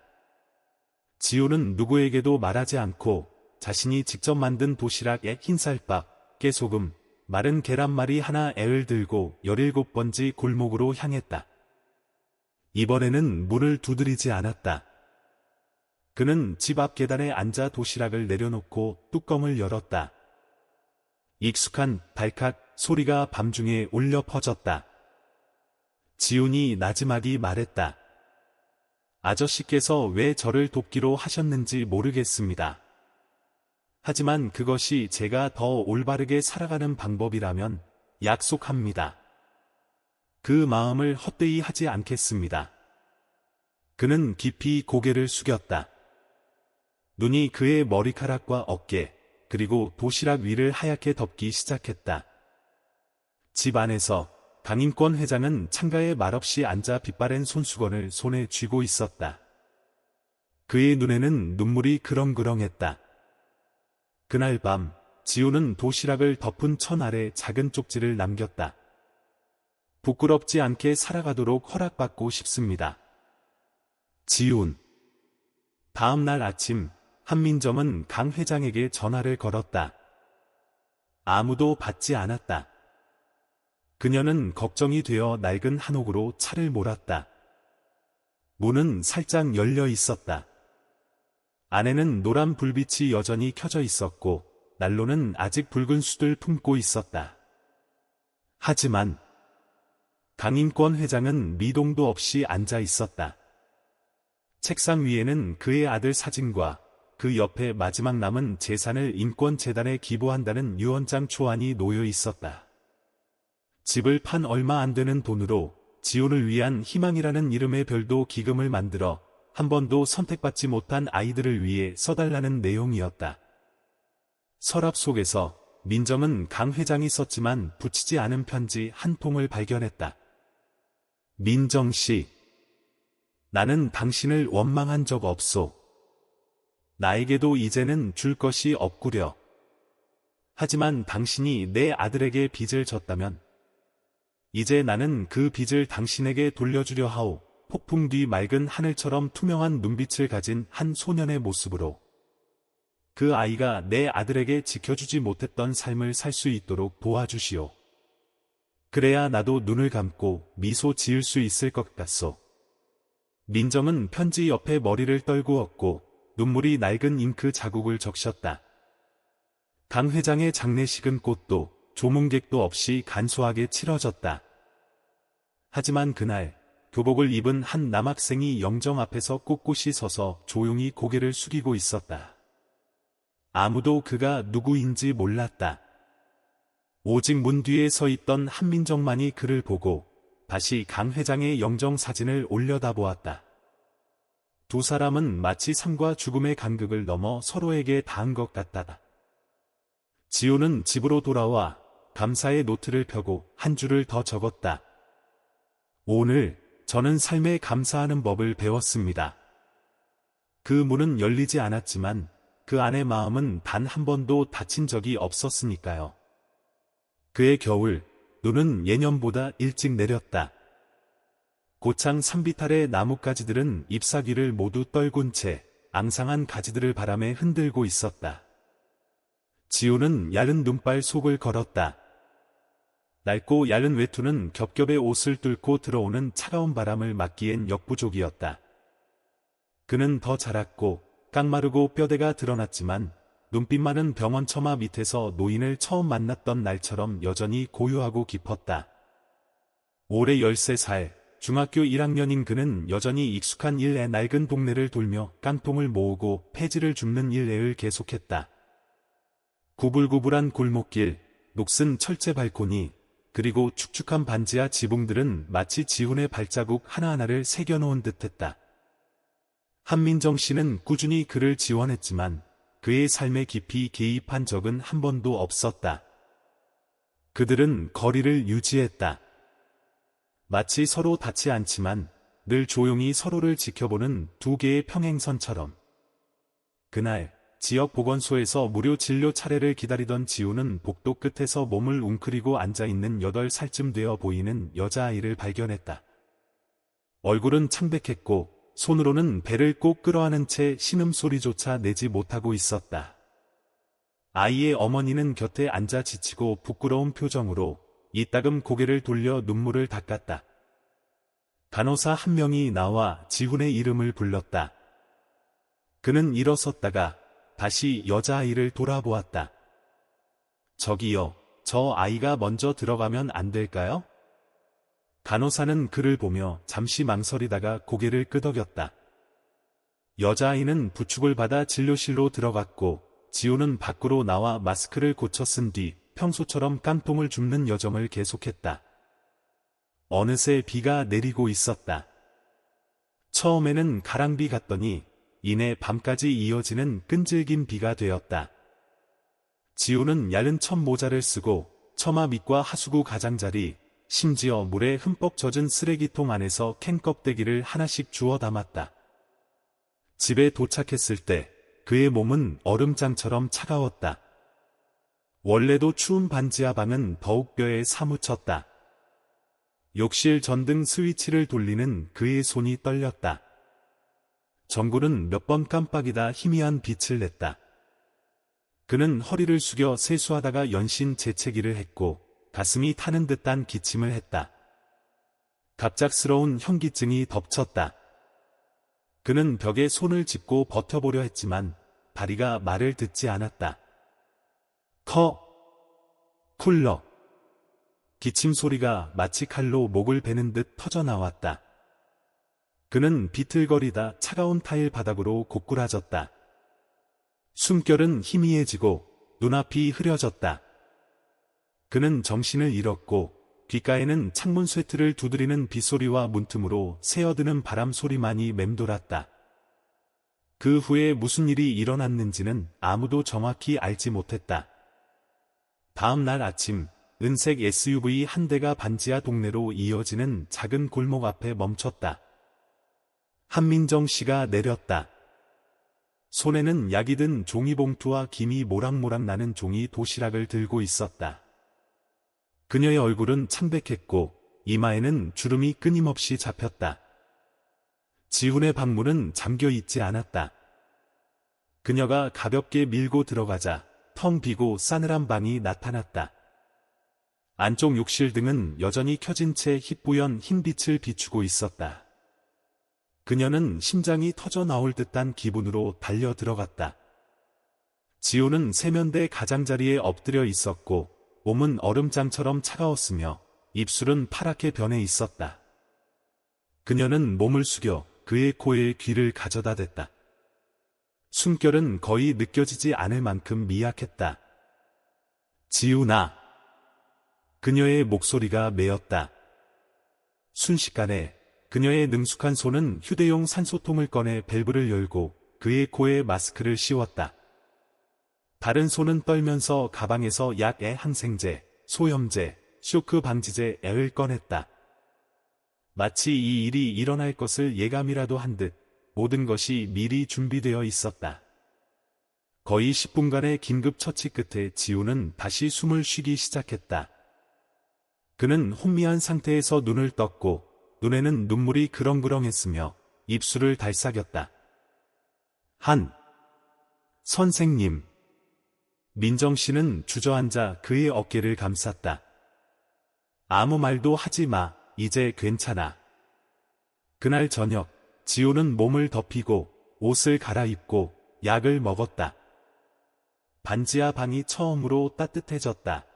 지호는 누구에게도 말하지 않고 자신이 직접 만든 도시락에 흰쌀밥, 깨소금, 마른 계란말이 하나 애를 들고 17번지 골목으로 향했다. 이번에는 문을 두드리지 않았다. 그는 집 앞 계단에 앉아 도시락을 내려놓고 뚜껑을 열었다. 익숙한 발칵 소리가 밤중에 울려 퍼졌다. 지훈이 나지막이 말했다. 아저씨께서 왜 저를 돕기로 하셨는지 모르겠습니다. 하지만 그것이 제가 더 올바르게 살아가는 방법이라면 약속합니다. 그 마음을 헛되이 하지 않겠습니다. 그는 깊이 고개를 숙였다. 눈이 그의 머리카락과 어깨, 그리고 도시락 위를 하얗게 덮기 시작했다. 집 안에서 강인권 회장은 창가에 말없이 앉아 빛바랜 손수건을 손에 쥐고 있었다. 그의 눈에는 눈물이 그렁그렁했다. 그날 밤, 지우는 도시락을 덮은 천 아래 작은 쪽지를 남겼다. 부끄럽지 않게 살아가도록 허락받고 싶습니다. 지훈. 다음 날 아침, 한민점은 강 회장에게 전화를 걸었다. 아무도 받지 않았다. 그녀는 걱정이 되어 낡은 한옥으로 차를 몰았다. 문은 살짝 열려 있었다. 안에는 노란 불빛이 여전히 켜져 있었고, 난로는 아직 붉은 숯을 품고 있었다. 하지만 강인권 회장은 미동도 없이 앉아 있었다. 책상 위에는 그의 아들 사진과 그 옆에 마지막 남은 재산을 인권재단에 기부한다는 유언장 초안이 놓여 있었다. 집을 판 얼마 안 되는 돈으로 지훈을 위한 희망이라는 이름의 별도 기금을 만들어 한 번도 선택받지 못한 아이들을 위해 써달라는 내용이었다. 서랍 속에서 민정은 강 회장이 썼지만 붙이지 않은 편지 한 통을 발견했다. 민정 씨. 나는 당신을 원망한 적 없소. 나에게도 이제는 줄 것이 없구려. 하지만 당신이 내 아들에게 빚을 졌다면 이제 나는 그 빚을 당신에게 돌려주려 하오. 폭풍 뒤 맑은 하늘처럼 투명한 눈빛을 가진 한 소년의 모습으로 그 아이가 내 아들에게 지켜주지 못했던 삶을 살 수 있도록 도와주시오. 그래야 나도 눈을 감고 미소 지을 수 있을 것 같소. 민정은 편지 옆에 머리를 떨구었고 눈물이 낡은 잉크 자국을 적셨다. 강 회장의 장례식은 꽃도 조문객도 없이 간소하게 치러졌다. 하지만 그날 교복을 입은 한 남학생이 영정 앞에서 꼿꼿이 서서 조용히 고개를 숙이고 있었다. 아무도 그가 누구인지 몰랐다. 오직 문 뒤에 서 있던 한민정만이 그를 보고 다시 강 회장의 영정 사진을 올려다보았다. 두 사람은 마치 삶과 죽음의 간극을 넘어 서로에게 닿은 것 같다. 지우는 집으로 돌아와 감사의 노트를 펴고 한 줄을 더 적었다. 오늘 저는 삶에 감사하는 법을 배웠습니다. 그 문은 열리지 않았지만 그 안의 마음은 단 한 번도 닫힌 적이 없었으니까요. 그의 겨울, 눈은 예년보다 일찍 내렸다. 고창 산비탈의 나뭇가지들은 잎사귀를 모두 떨군 채 앙상한 가지들을 바람에 흔들고 있었다. 지우는 얇은 눈발 속을 걸었다. 낡고 얇은 외투는 겹겹의 옷을 뚫고 들어오는 차가운 바람을 막기엔 역부족이었다. 그는 더 자랐고 깡마르고 뼈대가 드러났지만 눈빛만은 병원 처마 밑에서 노인을 처음 만났던 날처럼 여전히 고요하고 깊었다. 올해 13살, 중학교 1학년인 그는 여전히 익숙한 일에 낡은 동네를 돌며 깡통을 모으고 폐지를 줍는 일을 계속했다. 구불구불한 골목길, 녹슨 철제 발코니, 그리고 축축한 반지하 지붕들은 마치 지훈의 발자국 하나하나를 새겨놓은 듯했다. 한민정 씨는 꾸준히 그를 지원했지만 그의 삶에 깊이 개입한 적은 한 번도 없었다. 그들은 거리를 유지했다. 마치 서로 닿지 않지만 늘 조용히 서로를 지켜보는 두 개의 평행선처럼. 그날 지역 보건소에서 무료 진료 차례를 기다리던 지우는 복도 끝에서 몸을 웅크리고 앉아있는 8살쯤 되어 보이는 여자아이를 발견했다. 얼굴은 창백했고 손으로는 배를 꼭 끌어안은 채 신음소리조차 내지 못하고 있었다. 아이의 어머니는 곁에 앉아 지치고 부끄러운 표정으로 이따금 고개를 돌려 눈물을 닦았다. 간호사 한 명이 나와 지훈의 이름을 불렀다. 그는 일어섰다가 다시 여자아이를 돌아보았다. 저기요, 저 아이가 먼저 들어가면 안 될까요? 간호사는 그를 보며 잠시 망설이다가 고개를 끄덕였다. 여자아이는 부축을 받아 진료실로 들어갔고 지우는 밖으로 나와 마스크를 고쳐 쓴 뒤 평소처럼 깡통을 줍는 여정을 계속했다. 어느새 비가 내리고 있었다. 처음에는 가랑비 같더니 이내 밤까지 이어지는 끈질긴 비가 되었다. 지우는 얇은 천 모자를 쓰고 처마 밑과 하수구 가장자리, 심지어 물에 흠뻑 젖은 쓰레기통 안에서 캔 껍데기를 하나씩 주워 담았다. 집에 도착했을 때 그의 몸은 얼음장처럼 차가웠다. 원래도 추운 반지하 방은 더욱 뼈에 사무쳤다. 욕실 전등 스위치를 돌리는 그의 손이 떨렸다. 전구는 몇 번 깜빡이다 희미한 빛을 냈다. 그는 허리를 숙여 세수하다가 연신 재채기를 했고 가슴이 타는 듯한 기침을 했다. 갑작스러운 현기증이 덮쳤다. 그는 벽에 손을 짚고 버텨보려 했지만 다리가 말을 듣지 않았다. 쿨러. 기침 소리가 마치 칼로 목을 베는 듯 터져나왔다. 그는 비틀거리다 차가운 타일 바닥으로 고꾸라졌다. 숨결은 희미해지고 눈앞이 흐려졌다. 그는 정신을 잃었고 귓가에는 창문 쇠틀을 두드리는 빗소리와 문틈으로 새어드는 바람 소리만이 맴돌았다. 그 후에 무슨 일이 일어났는지는 아무도 정확히 알지 못했다. 다음 날 아침, 은색 SUV 한 대가 반지하 동네로 이어지는 작은 골목 앞에 멈췄다. 한민정 씨가 내렸다. 손에는 약이 든 종이봉투와 김이 모락모락 나는 종이 도시락을 들고 있었다. 그녀의 얼굴은 창백했고 이마에는 주름이 끊임없이 잡혔다. 지훈의 방문은 잠겨있지 않았다. 그녀가 가볍게 밀고 들어가자 텅 비고 싸늘한 방이 나타났다. 안쪽 욕실 등은 여전히 켜진 채 희뿌연 흰빛을 비추고 있었다. 그녀는 심장이 터져 나올 듯한 기분으로 달려 들어갔다. 지호는 세면대 가장자리에 엎드려 있었고 몸은 얼음장처럼 차가웠으며 입술은 파랗게 변해 있었다. 그녀는 몸을 숙여 그의 코에 귀를 가져다 댔다. 숨결은 거의 느껴지지 않을 만큼 미약했다. 지훈아. 그녀의 목소리가 메었다. 순식간에 그녀의 능숙한 손은 휴대용 산소통을 꺼내 밸브를 열고 그의 코에 마스크를 씌웠다. 다른 손은 떨면서 가방에서 약의 항생제, 소염제, 쇼크 방지제를 꺼냈다. 마치 이 일이 일어날 것을 예감이라도 한 듯 모든 것이 미리 준비되어 있었다. 거의 10분간의 긴급 처치 끝에 지우는 다시 숨을 쉬기 시작했다. 그는 혼미한 상태에서 눈을 떴고 눈에는 눈물이 그렁그렁했으며 입술을 달싹였다. 선생님. 민정씨는 주저앉아 그의 어깨를 감쌌다. 아무 말도 하지 마. 이제 괜찮아. 그날 저녁, 지호는 몸을 덮이고 옷을 갈아입고 약을 먹었다. 반지하 방이 처음으로 따뜻해졌다.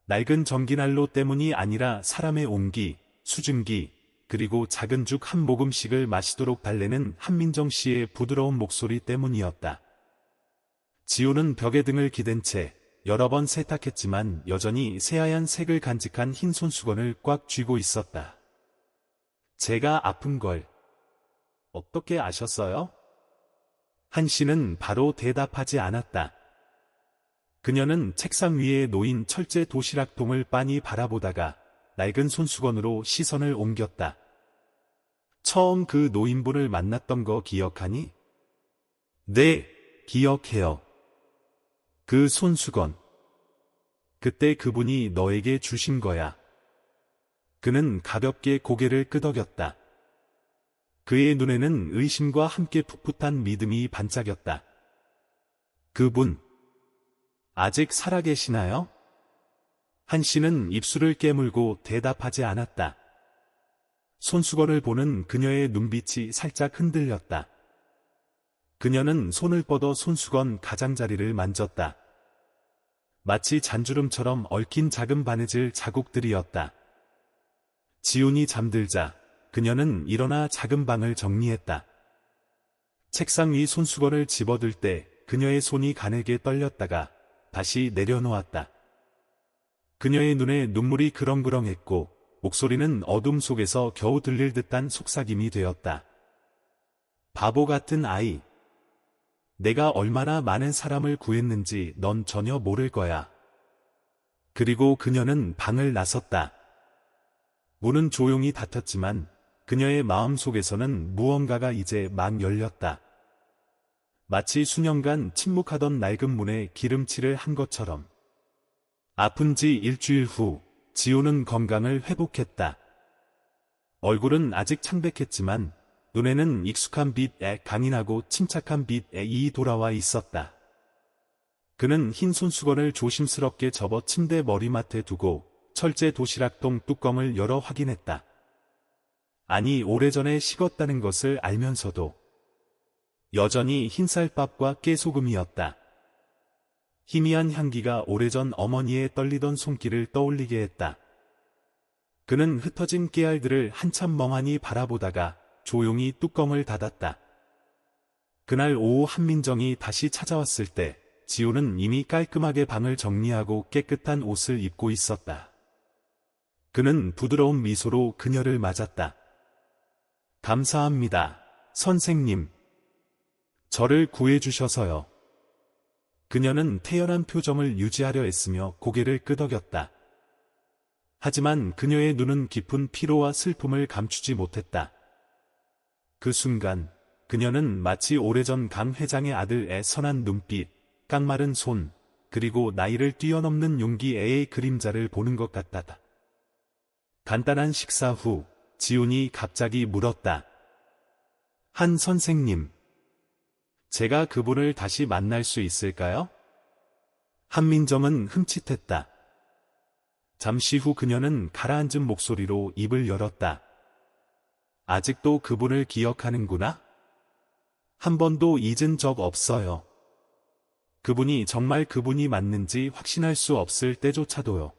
낡은 전기난로 때문이 아니라 사람의 온기, 수증기, 그리고 작은 죽 한 모금씩을 마시도록 달래는 한민정 씨의 부드러운 목소리 때문이었다. 지호는 벽에 등을 기댄 채 여러 번 세탁했지만 여전히 새하얀 색을 간직한 흰 손수건을 꽉 쥐고 있었다. 제가 아픈 걸 어떻게 아셨어요? 한 씨는 바로 대답하지 않았다. 그녀는 책상 위에 놓인 철제 도시락통을 빤히 바라보다가 낡은 손수건으로 시선을 옮겼다. 처음 그 노인분을 만났던 거 기억하니? 네, 기억해요. 그 손수건. 그때 그분이 너에게 주신 거야. 그는 가볍게 고개를 끄덕였다. 그의 눈에는 의심과 함께 풋풋한 믿음이 반짝였다. 그분, 아직 살아계시나요? 한 씨는 입술을 깨물고 대답하지 않았다. 손수건을 보는 그녀의 눈빛이 살짝 흔들렸다. 그녀는 손을 뻗어 손수건 가장자리를 만졌다. 마치 잔주름처럼 얽힌 작은 바느질 자국들이었다. 지훈이 잠들자 그녀는 일어나 작은 방을 정리했다. 책상 위 손수건을 집어들 때 그녀의 손이 가늘게 떨렸다가 다시 내려놓았다. 그녀의 눈에 눈물이 그렁그렁했고 목소리는 어둠 속에서 겨우 들릴 듯한 속삭임이 되었다. 바보 같은 아이. 내가 얼마나 많은 사람을 구했는지 넌 전혀 모를 거야. 그리고 그녀는 방을 나섰다. 문은 조용히 닫혔지만 그녀의 마음 속에서는 무언가가 이제 막 열렸다. 마치 수년간 침묵하던 낡은 문에 기름칠을 한 것처럼. 아픈 지 일주일 후 지우는 건강을 회복했다. 얼굴은 아직 창백했지만 눈에는 익숙한 빛에 강인하고 침착한 빛이 돌아와 있었다. 그는 흰 손수건을 조심스럽게 접어 침대 머리맡에 두고 철제 도시락통 뚜껑을 열어 확인했다. 아니, 오래전에 식었다는 것을 알면서도 여전히 흰쌀밥과 깨소금이었다. 희미한 향기가 오래전 어머니의 떨리던 손길을 떠올리게 했다. 그는 흩어진 깨알들을 한참 멍하니 바라보다가 조용히 뚜껑을 닫았다. 그날 오후 한민정이 다시 찾아왔을 때 지우는 이미 깔끔하게 방을 정리하고 깨끗한 옷을 입고 있었다. 그는 부드러운 미소로 그녀를 맞았다. 감사합니다, 선생님. 저를 구해주셔서요. 그녀는 태연한 표정을 유지하려 애쓰며 고개를 끄덕였다. 하지만 그녀의 눈은 깊은 피로와 슬픔을 감추지 못했다. 그 순간 그녀는 마치 오래전 강 회장의 아들의 선한 눈빛, 깡마른 손, 그리고 나이를 뛰어넘는 용기의 그림자를 보는 것 같았다. 간단한 식사 후 지훈이 갑자기 물었다. 한 선생님, 제가 그분을 다시 만날 수 있을까요? 한민정은 흠칫했다. 잠시 후 그녀는 가라앉은 목소리로 입을 열었다. 아직도 그분을 기억하는구나? 한 번도 잊은 적 없어요. 그분이 정말 그분이 맞는지 확신할 수 없을 때조차도요.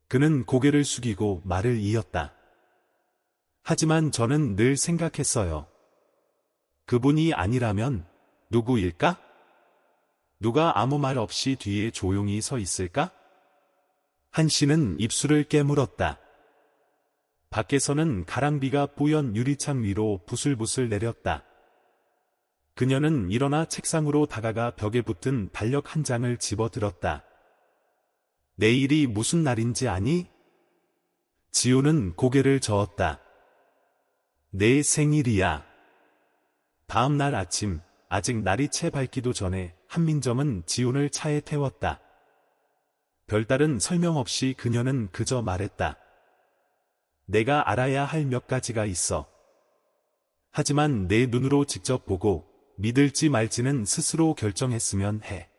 그는 고개를 숙이고 말을 이었다. 하지만 저는 늘 생각했어요. 그분이 아니라면 누구일까? 누가 아무 말 없이 뒤에 조용히 서 있을까? 한 씨는 입술을 깨물었다. 밖에서는 가랑비가 뿌연 유리창 위로 부슬부슬 내렸다. 그녀는 일어나 책상으로 다가가 벽에 붙은 달력 한 장을 집어들었다. 내일이 무슨 날인지 아니? 지우는 고개를 저었다. 내 생일이야. 다음 날 아침, 아직 날이 채 밝기도 전에 한민정은 지훈을 차에 태웠다. 별다른 설명 없이 그녀는 그저 말했다. 내가 알아야 할 몇 가지가 있어. 하지만 내 눈으로 직접 보고 믿을지 말지는 스스로 결정했으면 해.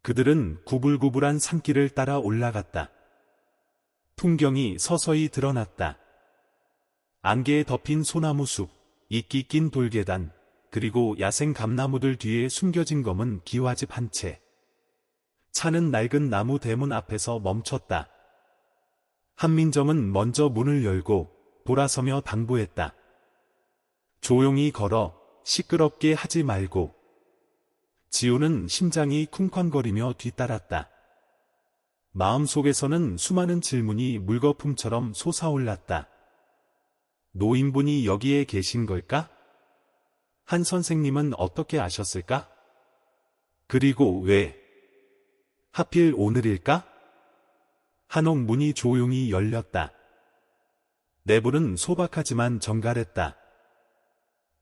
그들은 구불구불한 산길을 따라 올라갔다. 풍경이 서서히 드러났다. 안개에 덮인 소나무 숲, 이끼 낀 돌계단, 그리고 야생 감나무들 뒤에 숨겨진 검은 기와집 한 채. 차는 낡은 나무 대문 앞에서 멈췄다. 한민정은 먼저 문을 열고 돌아서며 당부했다. 조용히 걸어, 시끄럽게 하지 말고. 지우는 심장이 쿵쾅거리며 뒤따랐다. 마음속에서는 수많은 질문이 물거품처럼 솟아올랐다. 노인분이 여기에 계신 걸까? 한 선생님은 어떻게 아셨을까? 그리고 왜? 하필 오늘일까? 한옥 문이 조용히 열렸다. 내부는 소박하지만 정갈했다.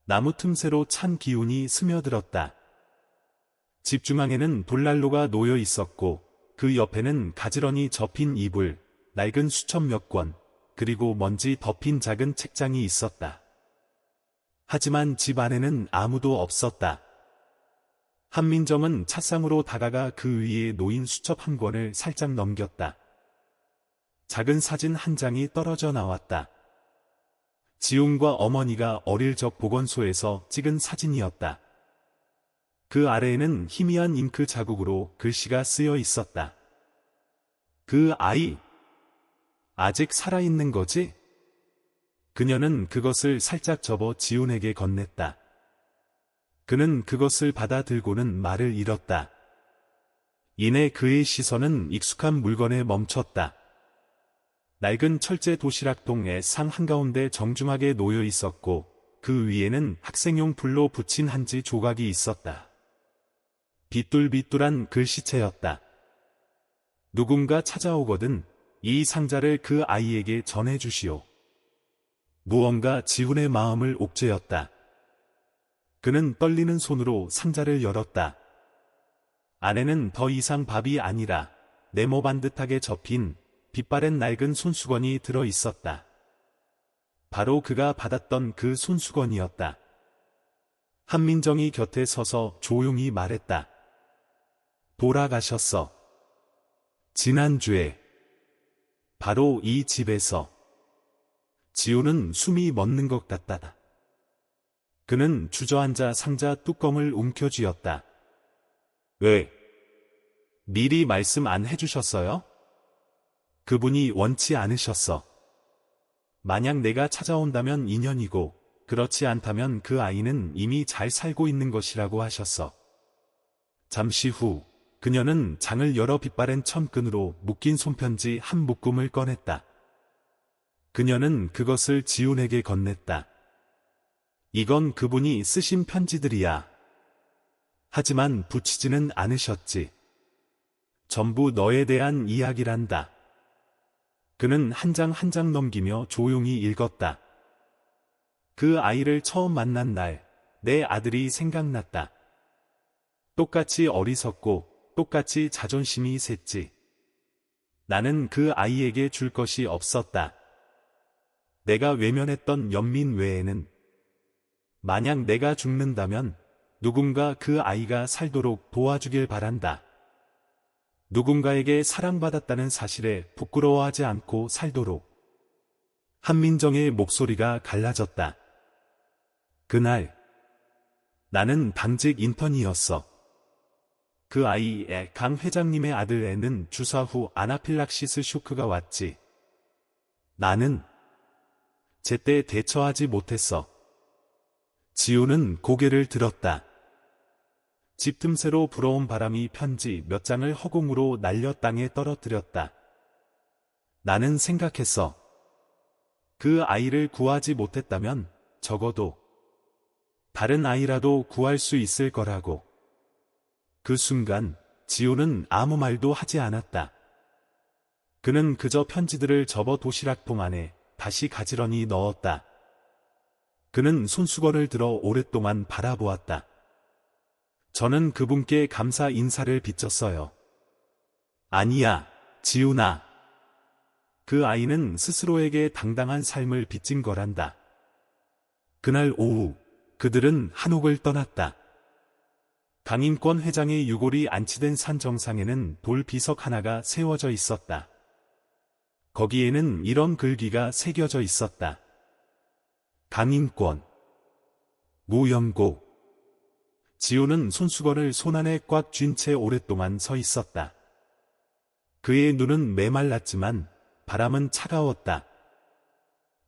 나무 틈새로 찬 기운이 스며들었다. 집 중앙에는 돌난로가 놓여 있었고 그 옆에는 가지런히 접힌 이불, 낡은 수첩 몇 권, 그리고 먼지 덮인 작은 책장이 있었다. 하지만 집 안에는 아무도 없었다. 한민정은 차상으로 다가가 그 위에 놓인 수첩 한 권을 살짝 넘겼다. 작은 사진 한 장이 떨어져 나왔다. 지훈과 어머니가 어릴 적 보건소에서 찍은 사진이었다. 그 아래에는 희미한 잉크 자국으로 글씨가 쓰여 있었다. 그 아이, 아직 살아있는 거지? 그녀는 그것을 살짝 접어 지훈에게 건넸다. 그는 그것을 받아들고는 말을 잃었다. 이내 그의 시선은 익숙한 물건에 멈췄다. 낡은 철제 도시락통에 상 한가운데 정중하게 놓여 있었고 그 위에는 학생용 불로 붙인 한지 조각이 있었다. 비뚤비뚤한 글씨체였다. 누군가 찾아오거든 이 상자를 그 아이에게 전해주시오. 무언가 지훈의 마음을 옥죄었다. 그는 떨리는 손으로 상자를 열었다. 안에는 더 이상 밥이 아니라 네모 반듯하게 접힌 빛바랜 낡은 손수건이 들어 있었다. 바로 그가 받았던 그 손수건이었다. 한민정이 곁에 서서 조용히 말했다. 돌아가셨어. 지난주에. 바로 이 집에서. 지우는 숨이 멎는 것 같다. 그는 주저앉아 상자 뚜껑을 움켜쥐었다. 왜? 미리 말씀 안 해주셨어요? 그분이 원치 않으셨어. 만약 내가 찾아온다면 인연이고 그렇지 않다면 그 아이는 이미 잘 살고 있는 것이라고 하셨어. 잠시 후 그녀는 장을 열어 빛바랜 천끈으로 묶인 손편지 한 묶음을 꺼냈다. 그녀는 그것을 지훈에게 건넸다. 이건 그분이 쓰신 편지들이야. 하지만 붙이지는 않으셨지. 전부 너에 대한 이야기란다. 그는 한 장 한 장 넘기며 조용히 읽었다. 그 아이를 처음 만난 날, 내 아들이 생각났다. 똑같이 어리석고 똑같이 자존심이 셌지. 나는 그 아이에게 줄 것이 없었다. 내가 외면했던 연민 외에는. 만약 내가 죽는다면 누군가 그 아이가 살도록 도와주길 바란다. 누군가에게 사랑받았다는 사실에 부끄러워하지 않고 살도록. 한민정의 목소리가 갈라졌다. 그날 나는 당직 인턴이었어. 그 아이의 강 회장님의 아들 애는 주사 후 아나필락시스 쇼크가 왔지. 나는 제때 대처하지 못했어. 지우는 고개를 들었다. 집 틈새로 불어온 바람이 편지 몇 장을 허공으로 날려 땅에 떨어뜨렸다. 나는 생각했어. 그 아이를 구하지 못했다면 적어도 다른 아이라도 구할 수 있을 거라고. 그 순간 지우는 아무 말도 하지 않았다. 그는 그저 편지들을 접어 도시락통 안에 다시 가지런히 넣었다. 그는 손수건을 들어 오랫동안 바라보았다. 저는 그분께 감사 인사를 빚었어요. 아니야, 지훈아. 그 아이는 스스로에게 당당한 삶을 빚진 거란다. 그날 오후, 그들은 한옥을 떠났다. 강인권 회장의 유골이 안치된 산 정상에는 돌 비석 하나가 세워져 있었다. 거기에는 이런 글귀가 새겨져 있었다. 강인권, 무연고. 지우는 손수건을 손안에 꽉 쥔 채 오랫동안 서 있었다. 그의 눈은 메말랐지만 바람은 차가웠다.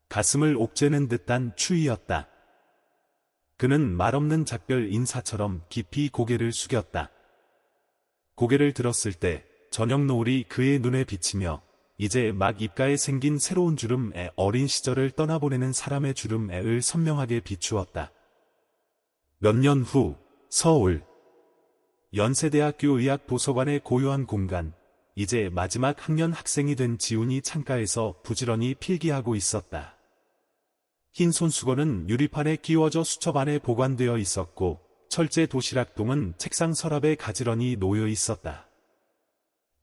가슴을 옥죄는 듯한 추위였다. 그는 말없는 작별 인사처럼 깊이 고개를 숙였다. 고개를 들었을 때 저녁 노을이 그의 눈에 비치며 이제 막 입가에 생긴 새로운 주름에 어린 시절을 떠나보내는 사람의 주름을 선명하게 비추었다. 몇 년 후 서울 연세대학교 의학도서관의 고요한 공간, 이제 마지막 학년 학생이 된 지훈이 창가에서 부지런히 필기하고 있었다. 흰 손수건은 유리판에 끼워져 수첩 안에 보관되어 있었고 철제 도시락통은 책상 서랍에 가지런히 놓여 있었다.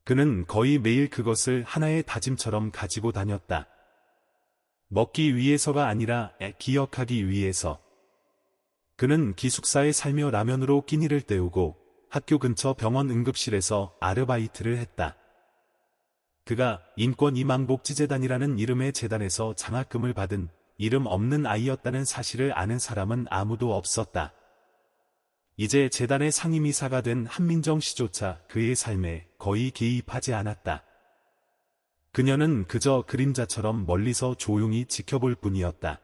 그는 거의 매일 그것을 하나의 다짐처럼 가지고 다녔다. 먹기 위해서가 아니라 기억하기 위해서. 그는 기숙사에 살며 라면으로 끼니를 때우고 학교 근처 병원 응급실에서 아르바이트를 했다. 그가 인권이망복지재단이라는 이름의 재단에서 장학금을 받은 이름 없는 아이였다는 사실을 아는 사람은 아무도 없었다. 이제 재단의 상임이사가 된 한민정 씨조차 그의 삶에 거의 개입하지 않았다. 그녀는 그저 그림자처럼 멀리서 조용히 지켜볼 뿐이었다.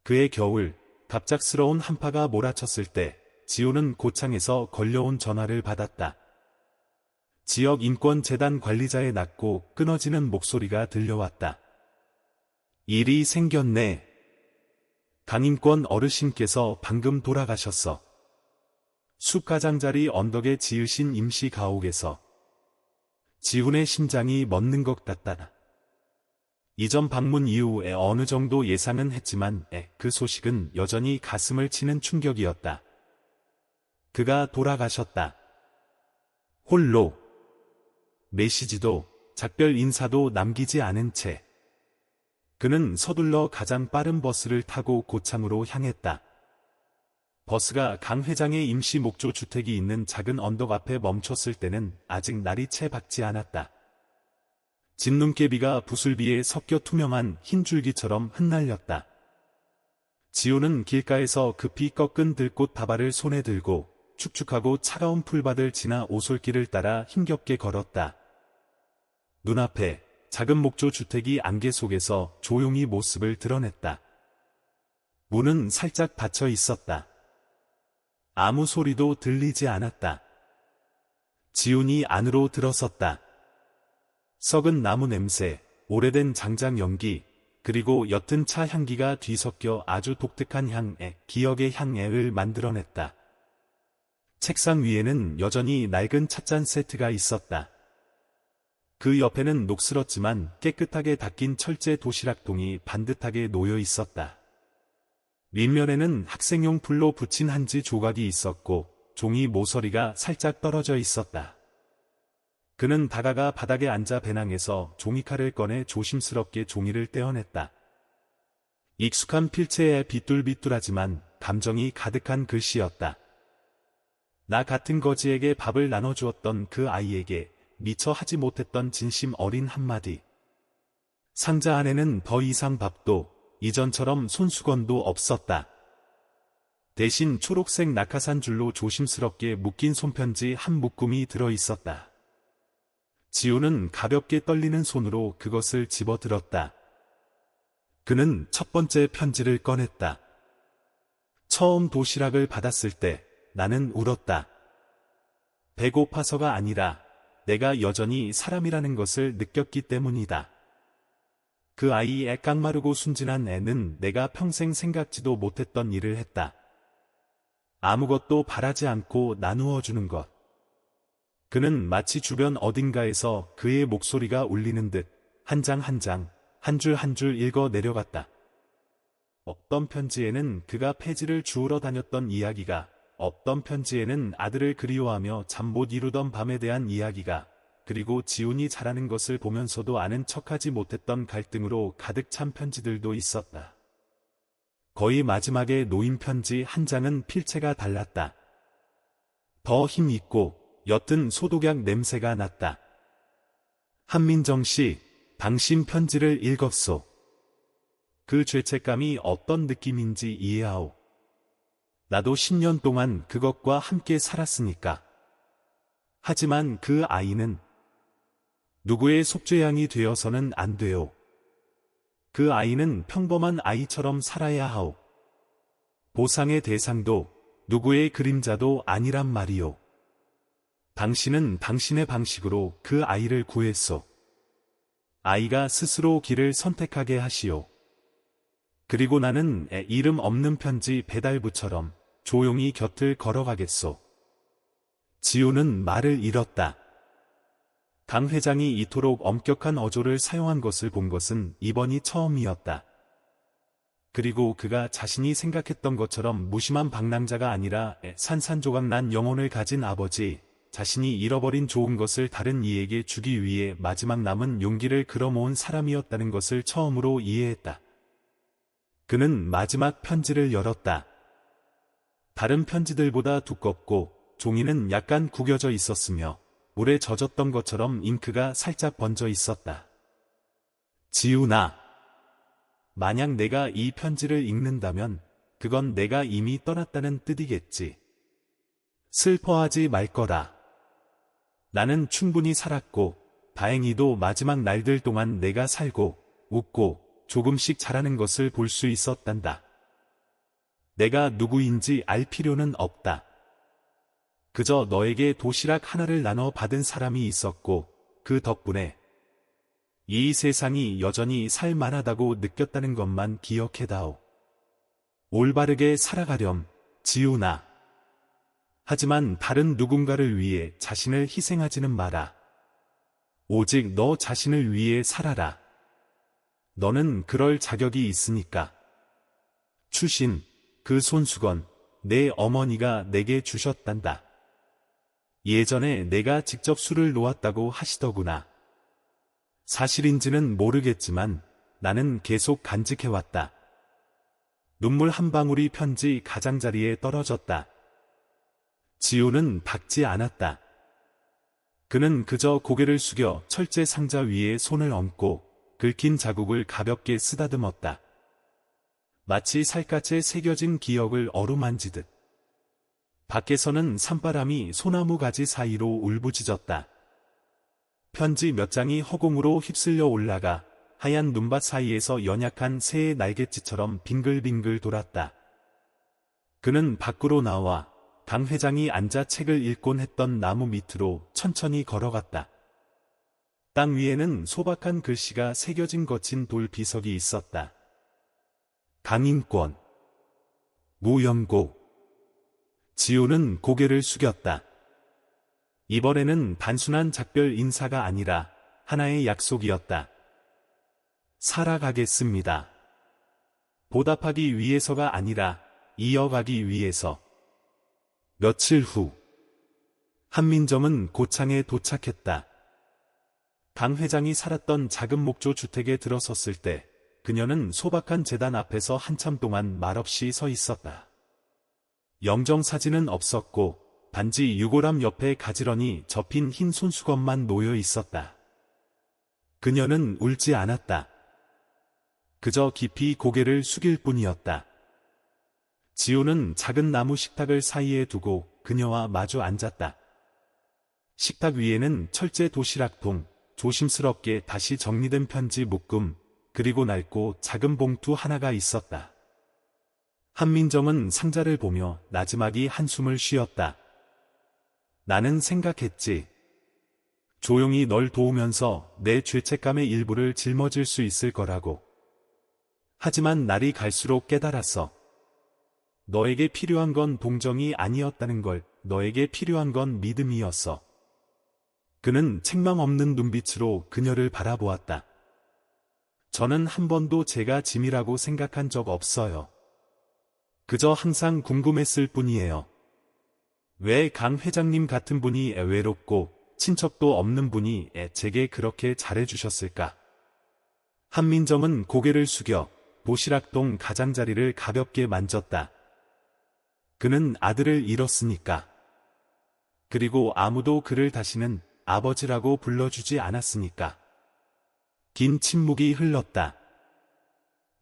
그의 겨울, 갑작스러운 한파가 몰아쳤을 때 지우는 고창에서 걸려온 전화를 받았다. 지역인권재단 관리자의 낮고 끊어지는 목소리가 들려왔다. 일이 생겼네. 강인권 어르신께서 방금 돌아가셨어. 숲가장자리 언덕에 지으신 임시 가옥에서. 지훈의 심장이 멎는 것 같다. 이전 방문 이후에 어느 정도 예상은 했지만 그 소식은 여전히 가슴을 치는 충격이었다. 그가 돌아가셨다. 홀로. 메시지도 작별 인사도 남기지 않은 채. 그는 서둘러 가장 빠른 버스를 타고 고창으로 향했다. 버스가 강 회장의 임시 목조 주택이 있는 작은 언덕 앞에 멈췄을 때는 아직 날이 채 밝지 않았다. 진눈깨비가 부슬비에 섞여 투명한 흰 줄기처럼 흩날렸다. 지우는 길가에서 급히 꺾은 들꽃 다발을 손에 들고 축축하고 차가운 풀밭을 지나 오솔길을 따라 힘겹게 걸었다. 눈앞에 작은 목조 주택이 안개 속에서 조용히 모습을 드러냈다. 문은 살짝 닫혀 있었다. 아무 소리도 들리지 않았다. 지훈이 안으로 들어섰다. 썩은 나무 냄새, 오래된 장작 연기, 그리고 옅은 차 향기가 뒤섞여 아주 독특한 기억의 향애를 만들어냈다. 책상 위에는 여전히 낡은 찻잔 세트가 있었다. 그 옆에는 녹슬었지만 깨끗하게 닦인 철제 도시락통이 반듯하게 놓여 있었다. 밑면에는 학생용 불로 붙인 한지 조각이 있었고 종이 모서리가 살짝 떨어져 있었다. 그는 다가가 바닥에 앉아 배낭에서 종이칼을 꺼내 조심스럽게 종이를 떼어냈다. 익숙한 필체에 비뚤비뚤하지만 감정이 가득한 글씨였다. 나 같은 거지에게 밥을 나눠주었던 그 아이에게 미처 하지 못했던 진심 어린 한마디. 상자 안에는 더 이상 밥도 이전처럼 손수건도 없었다. 대신 초록색 낙하산 줄로 조심스럽게 묶인 손편지 한 묶음이 들어 있었다. 지우는 가볍게 떨리는 손으로 그것을 집어들었다. 그는 첫 번째 편지를 꺼냈다. 처음 도시락을 받았을 때 나는 울었다. 배고파서가 아니라 내가 여전히 사람이라는 것을 느꼈기 때문이다. 그 아이의 깡마르고 순진한 애는 내가 평생 생각지도 못했던 일을 했다. 아무것도 바라지 않고 나누어 주는 것. 그는 마치 주변 어딘가에서 그의 목소리가 울리는 듯 한 장 한 장, 한 줄 한 줄 읽어 내려갔다. 어떤 편지에는 그가 폐지를 주우러 다녔던 이야기가, 어떤 편지에는 아들을 그리워하며 잠 못 이루던 밤에 대한 이야기가, 그리고 지훈이 자라는 것을 보면서도 아는 척하지 못했던 갈등으로 가득 찬 편지들도 있었다. 거의 마지막에 놓인 편지 한 장은 필체가 달랐다. 더 힘있고 옅은 소독약 냄새가 났다. 한민정 씨, 당신 편지를 읽었소. 그 죄책감이 어떤 느낌인지 이해하오. 나도 10년 동안 그것과 함께 살았으니까. 하지만 그 아이는 누구의 속죄양이 되어서는 안 돼요. 그 아이는 평범한 아이처럼 살아야 하오. 보상의 대상도 누구의 그림자도 아니란 말이오. 당신은 당신의 방식으로 그 아이를 구했소. 아이가 스스로 길을 선택하게 하시오. 그리고 나는 이름 없는 편지 배달부처럼 조용히 곁을 걸어가겠소. 지우는 말을 잃었다. 강 회장이 이토록 엄격한 어조를 사용한 것을 본 것은 이번이 처음이었다. 그리고 그가 자신이 생각했던 것처럼 무심한 방랑자가 아니라 산산조각난 영혼을 가진 아버지, 자신이 잃어버린 좋은 것을 다른 이에게 주기 위해 마지막 남은 용기를 끌어모은 사람이었다는 것을 처음으로 이해했다. 그는 마지막 편지를 열었다. 다른 편지들보다 두껍고 종이는 약간 구겨져 있었으며 물에 젖었던 것처럼 잉크가 살짝 번져 있었다. 지훈아, 만약 내가 이 편지를 읽는다면 그건 내가 이미 떠났다는 뜻이겠지. 슬퍼하지 말 거라. 나는 충분히 살았고 다행히도 마지막 날들 동안 내가 살고 웃고 조금씩 자라는 것을 볼 수 있었단다. 내가 누구인지 알 필요는 없다. 그저 너에게 도시락 하나를 나눠 받은 사람이 있었고 그 덕분에 이 세상이 여전히 살만하다고 느꼈다는 것만 기억해다오. 올바르게 살아가렴, 지훈아. 하지만 다른 누군가를 위해 자신을 희생하지는 마라. 오직 너 자신을 위해 살아라. 너는 그럴 자격이 있으니까. 추신, 그 손수건, 내 어머니가 내게 주셨단다. 예전에 내가 직접 술을 놓았다고 하시더구나. 사실인지는 모르겠지만 나는 계속 간직해왔다. 눈물 한 방울이 편지 가장자리에 떨어졌다. 지우는 박지 않았다. 그는 그저 고개를 숙여 철제 상자 위에 손을 얹고 긁힌 자국을 가볍게 쓰다듬었다. 마치 살갗에 새겨진 기억을 어루만지듯. 밖에서는 산바람이 소나무 가지 사이로 울부짖었다. 편지 몇 장이 허공으로 휩쓸려 올라가 하얀 눈밭 사이에서 연약한 새의 날갯짓처럼 빙글빙글 돌았다. 그는 밖으로 나와 강 회장이 앉아 책을 읽곤 했던 나무 밑으로 천천히 걸어갔다. 땅 위에는 소박한 글씨가 새겨진 거친 돌 비석이 있었다. 강인권, 무연고. 지우는 고개를 숙였다. 이번에는 단순한 작별 인사가 아니라 하나의 약속이었다. 살아가겠습니다. 보답하기 위해서가 아니라 이어가기 위해서. 며칠 후 한민점은 고창에 도착했다. 강 회장이 살았던 작은 목조 주택에 들어섰을 때 그녀는 소박한 제단 앞에서 한참 동안 말없이 서 있었다. 영정사진은 없었고 단지 유골함 옆에 가지런히 접힌 흰 손수건만 놓여 있었다. 그녀는 울지 않았다. 그저 깊이 고개를 숙일 뿐이었다. 지우는 작은 나무 식탁을 사이에 두고 그녀와 마주 앉았다. 식탁 위에는 철제 도시락통, 조심스럽게 다시 정리된 편지 묶음, 그리고 낡고 작은 봉투 하나가 있었다. 한민정은 상자를 보며 나지막이 한숨을 쉬었다. 나는 생각했지. 조용히 널 도우면서 내 죄책감의 일부를 짊어질 수 있을 거라고. 하지만 날이 갈수록 깨달았어. 너에게 필요한 건 동정이 아니었다는 걸, 너에게 필요한 건 믿음이었어. 그는 책망 없는 눈빛으로 그녀를 바라보았다. 저는 한 번도 제가 짐이라고 생각한 적 없어요. 그저 항상 궁금했을 뿐이에요. 왜 강 회장님 같은 분이 외롭고 친척도 없는 분이 제게 그렇게 잘해주셨을까? 한민정은 고개를 숙여 도시락통 가장자리를 가볍게 만졌다. 그는 아들을 잃었으니까. 그리고 아무도 그를 다시는 아버지라고 불러주지 않았으니까. 긴 침묵이 흘렀다.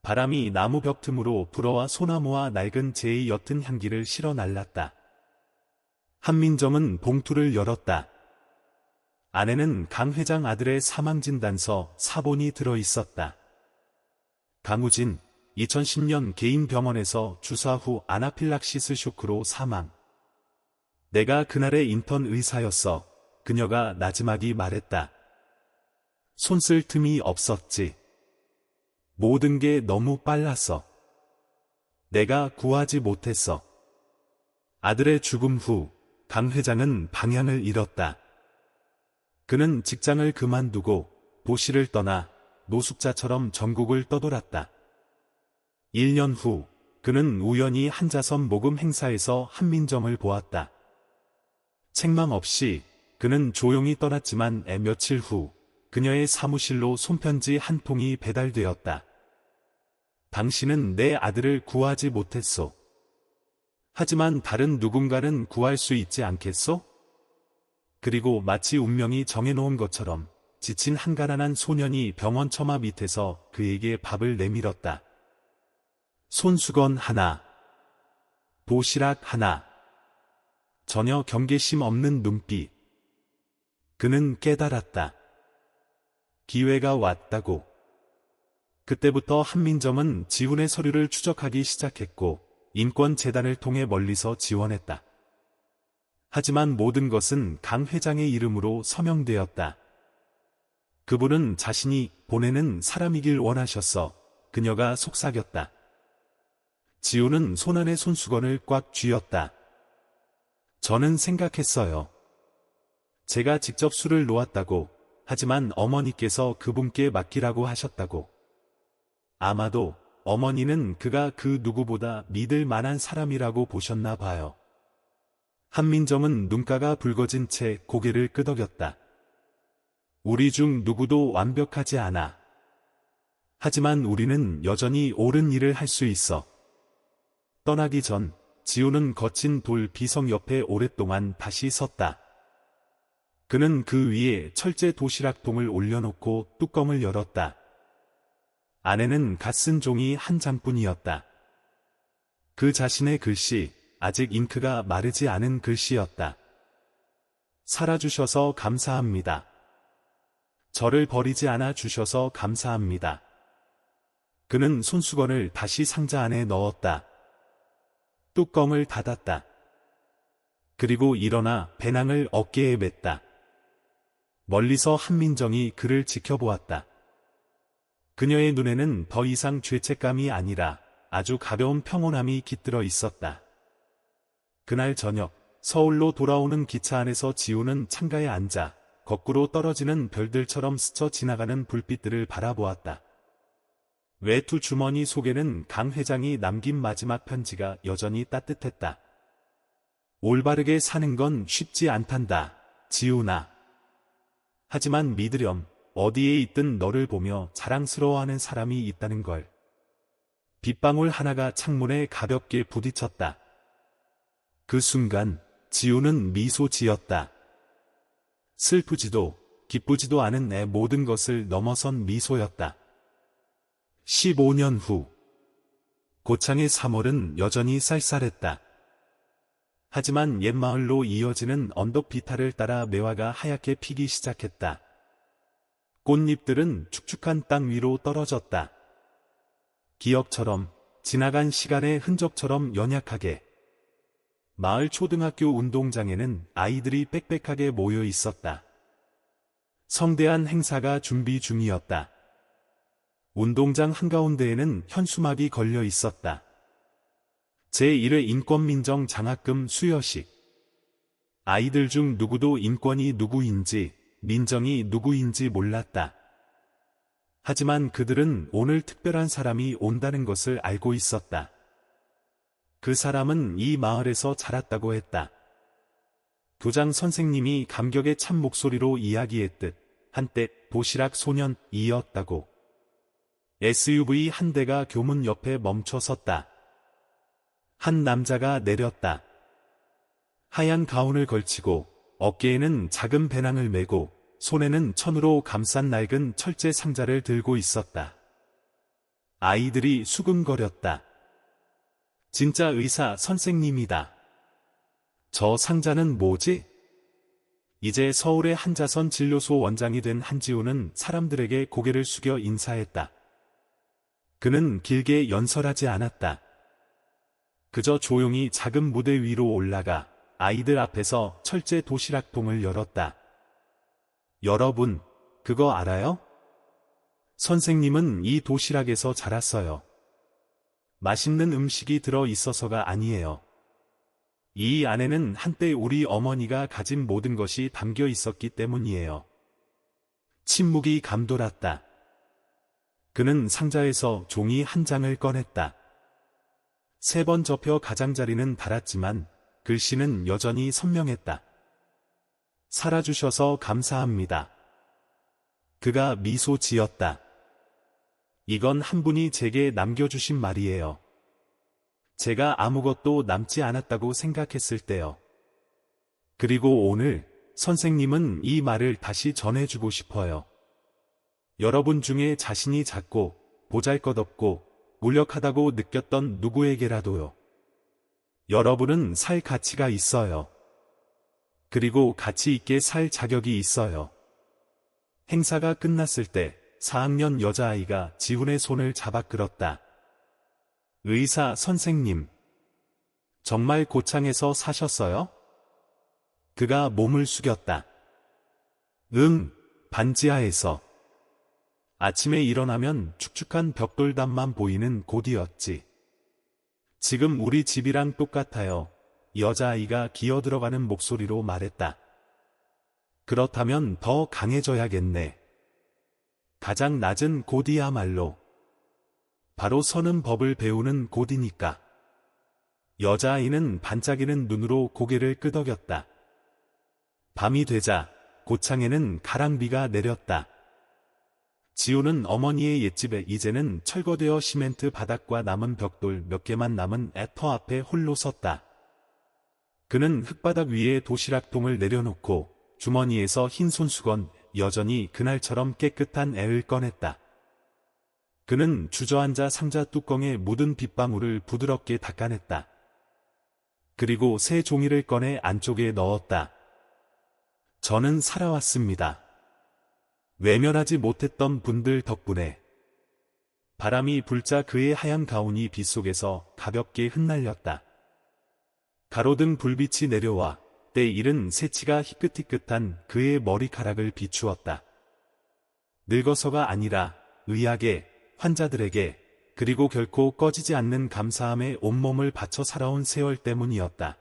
바람이 나무 벽 틈으로 불어와 소나무와 낡은 재의 옅은 향기를 실어 날랐다. 한민정은 봉투를 열었다. 안에는 강 회장 아들의 사망진단서 사본이 들어있었다. 강우진, 2010년 개인 병원에서 주사 후 아나필락시스 쇼크로 사망. 내가 그날의 인턴 의사였어. 그녀가 나지막이 말했다. 손 쓸 틈이 없었지. 모든 게 너무 빨랐어. 내가 구하지 못했어. 아들의 죽음 후 강 회장은 방향을 잃었다. 그는 직장을 그만두고 도시를 떠나 노숙자처럼 전국을 떠돌았다. 1년 후 그는 우연히 한자선 모금 행사에서 한민정을 보았다. 책망 없이 그는 조용히 떠났지만 며칠 후 그녀의 사무실로 손편지 한 통이 배달되었다. 당신은 내 아들을 구하지 못했소. 하지만 다른 누군가는 구할 수 있지 않겠소? 그리고 마치 운명이 정해놓은 것처럼 지친 한가난한 소년이 병원 처마 밑에서 그에게 밥을 내밀었다. 손수건 하나, 도시락 하나, 전혀 경계심 없는 눈빛. 그는 깨달았다. 기회가 왔다고. 그때부터 한민정은 지훈의 서류를 추적하기 시작했고 인권재단을 통해 멀리서 지원했다. 하지만 모든 것은 강 회장의 이름으로 서명되었다. 그분은 자신이 보내는 사람이길 원하셨어. 그녀가 속삭였다. 지우는 손안의 손수건을 꽉 쥐었다. 저는 생각했어요. 제가 직접 술을 놓았다고, 하지만 어머니께서 그분께 맡기라고 하셨다고. 아마도 어머니는 그가 그 누구보다 믿을 만한 사람이라고 보셨나 봐요. 한민정은 눈가가 붉어진 채 고개를 끄덕였다. 우리 중 누구도 완벽하지 않아. 하지만 우리는 여전히 옳은 일을 할 수 있어. 떠나기 전 지우는 거친 돌 비석 옆에 오랫동안 다시 섰다. 그는 그 위에 철제 도시락통을 올려놓고 뚜껑을 열었다. 안에는 갓 쓴 종이 한 장뿐이었다. 그 자신의 글씨, 아직 잉크가 마르지 않은 글씨였다. 살아주셔서 감사합니다. 저를 버리지 않아 주셔서 감사합니다. 그는 손수건을 다시 상자 안에 넣었다. 뚜껑을 닫았다. 그리고 일어나 배낭을 어깨에 맸다. 멀리서 한민정이 그를 지켜보았다. 그녀의 눈에는 더 이상 죄책감이 아니라 아주 가벼운 평온함이 깃들어 있었다. 그날 저녁, 서울로 돌아오는 기차 안에서 지우는 창가에 앉아 거꾸로 떨어지는 별들처럼 스쳐 지나가는 불빛들을 바라보았다. 외투 주머니 속에는 강 회장이 남긴 마지막 편지가 여전히 따뜻했다. 올바르게 사는 건 쉽지 않단다, 지우나. 하지만 믿으렴, 어디에 있든 너를 보며 자랑스러워하는 사람이 있다는 걸. 빗방울 하나가 창문에 가볍게 부딪혔다. 그 순간 지우는 미소 지었다. 슬프지도 기쁘지도 않은 내 모든 것을 넘어선 미소였다. 15년 후 고창의 3월은 여전히 쌀쌀했다. 하지만 옛마을로 이어지는 언덕 비탈을 따라 매화가 하얗게 피기 시작했다. 꽃잎들은 축축한 땅 위로 떨어졌다. 기억처럼, 지나간 시간의 흔적처럼 연약하게. 마을 초등학교 운동장에는 아이들이 빽빽하게 모여 있었다. 성대한 행사가 준비 중이었다. 운동장 한가운데에는 현수막이 걸려 있었다. 제1회 인권민정 장학금 수여식. 아이들 중 누구도 인권이 누구인지, 민정이 누구인지 몰랐다. 하지만 그들은 오늘 특별한 사람이 온다는 것을 알고 있었다. 그 사람은 이 마을에서 자랐다고 했다. 교장 선생님이 감격에 찬 목소리로 이야기했듯 한때 도시락 소년이었다고. SUV 한 대가 교문 옆에 멈춰 섰다. 한 남자가 내렸다. 하얀 가운을 걸치고 어깨에는 작은 배낭을 메고 손에는 천으로 감싼 낡은 철제 상자를 들고 있었다. 아이들이 수근거렸다. 진짜 의사 선생님이다. 저 상자는 뭐지? 이제 서울의 한자선 진료소 원장이 된 한지우는 사람들에게 고개를 숙여 인사했다. 그는 길게 연설하지 않았다. 그저 조용히 작은 무대 위로 올라가 아이들 앞에서 철제 도시락통을 열었다. 여러분, 그거 알아요? 선생님은 이 도시락에서 자랐어요. 맛있는 음식이 들어 있어서가 아니에요. 이 안에는 한때 우리 어머니가 가진 모든 것이 담겨 있었기 때문이에요. 침묵이 감돌았다. 그는 상자에서 종이 한 장을 꺼냈다. 3번 접혀 가장자리는 닳았지만 글씨는 여전히 선명했다. 살아주셔서 감사합니다. 그가 미소 지었다. 이건 한 분이 제게 남겨주신 말이에요. 제가 아무것도 남지 않았다고 생각했을 때요. 그리고 오늘 선생님은 이 말을 다시 전해주고 싶어요. 여러분 중에 자신이 작고 보잘것없고 무력하다고 느꼈던 누구에게라도요. 여러분은 살 가치가 있어요. 그리고 가치 있게 살 자격이 있어요. 행사가 끝났을 때 4학년 여자아이가 지훈의 손을 잡아 끌었다. 의사 선생님, 정말 고창에서 사셨어요? 그가 몸을 숙였다. 응, 반지하에서. 아침에 일어나면 축축한 벽돌담만 보이는 곳이었지. 지금 우리 집이랑 똑같아요. 여자아이가 기어들어가는 목소리로 말했다. 그렇다면 더 강해져야겠네. 가장 낮은 곳이야말로 바로 서는 법을 배우는 곳이니까. 여자아이는 반짝이는 눈으로 고개를 끄덕였다. 밤이 되자 고창에는 가랑비가 내렸다. 지우는 어머니의 옛집에 이제는 철거되어 시멘트 바닥과 남은 벽돌 몇 개만 남은 애터 앞에 홀로 섰다. 그는 흙바닥 위에 도시락통을 내려놓고 주머니에서 흰 손수건, 여전히 그날처럼 깨끗한 애를 꺼냈다. 그는 주저앉아 상자 뚜껑에 묻은 빗방울을 부드럽게 닦아냈다. 그리고 새 종이를 꺼내 안쪽에 넣었다. 저는 살아왔습니다. 외면하지 못했던 분들 덕분에. 바람이 불자 그의 하얀 가운이 빗속에서 가볍게 흩날렸다. 가로등 불빛이 내려와 때 잃은 새치가 희끗희끗한 그의 머리카락을 비추었다. 늙어서가 아니라 의학에, 환자들에게, 그리고 결코 꺼지지 않는 감사함에 온몸을 바쳐 살아온 세월 때문이었다.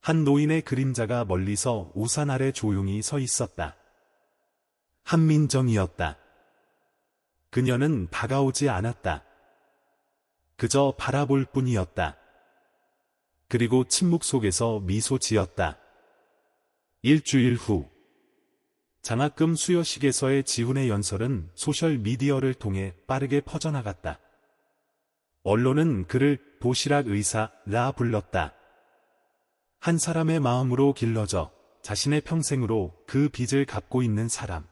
한 노인의 그림자가 멀리서 우산 아래 조용히 서 있었다. 한민정이었다. 그녀는 다가오지 않았다. 그저 바라볼 뿐이었다. 그리고 침묵 속에서 미소 지었다. 일주일 후 장학금 수여식에서의 지훈의 연설은 소셜미디어를 통해 빠르게 퍼져나갔다. 언론은 그를 도시락 의사라 불렀다. 한 사람의 마음으로 길러져 자신의 평생으로 그 빚을 갚고 있는 사람.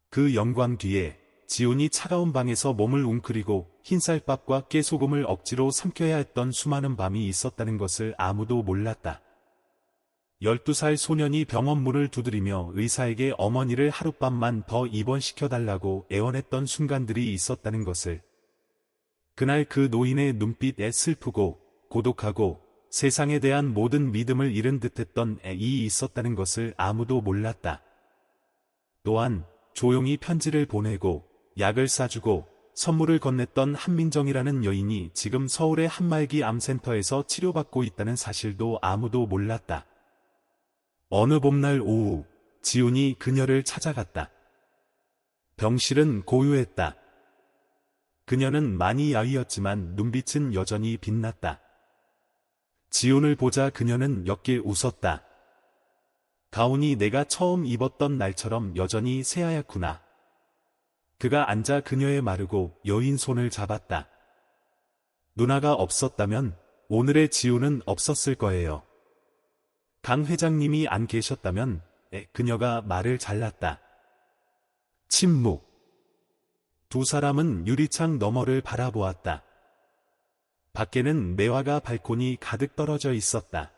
그 영광 뒤에 지훈이 차가운 방에서 몸을 웅크리고 흰쌀밥과 깨소금을 억지로 삼켜야 했던 수많은 밤이 있었다는 것을 아무도 몰랐다. 12살 소년이 병원 문을 두드리며 의사에게 어머니를 하룻밤만 더 입원시켜달라고 애원했던 순간들이 있었다는 것을. 그날 그 노인의 눈빛에 슬프고 고독하고 세상에 대한 모든 믿음을 잃은 듯했던 애이 있었다는 것을 아무도 몰랐다. 또한 조용히 편지를 보내고 약을 싸주고 선물을 건넸던 한민정이라는 여인이 지금 서울의 한말기 암센터에서 치료받고 있다는 사실도 아무도 몰랐다. 어느 봄날 오후 지훈이 그녀를 찾아갔다. 병실은 고요했다. 그녀는 많이 야위었지만 눈빛은 여전히 빛났다. 지훈을 보자 그녀는 옅게 웃었다. 가운이 내가 처음 입었던 날처럼 여전히 새하얗구나. 그가 앉아 그녀의 마르고 여인 손을 잡았다. 누나가 없었다면 오늘의 지훈은 없었을 거예요. 강 회장님이 안 계셨다면 그녀가 말을 잘랐다. 침묵. 두 사람은 유리창 너머를 바라보았다. 밖에는 매화가 발코니 가득 떨어져 있었다.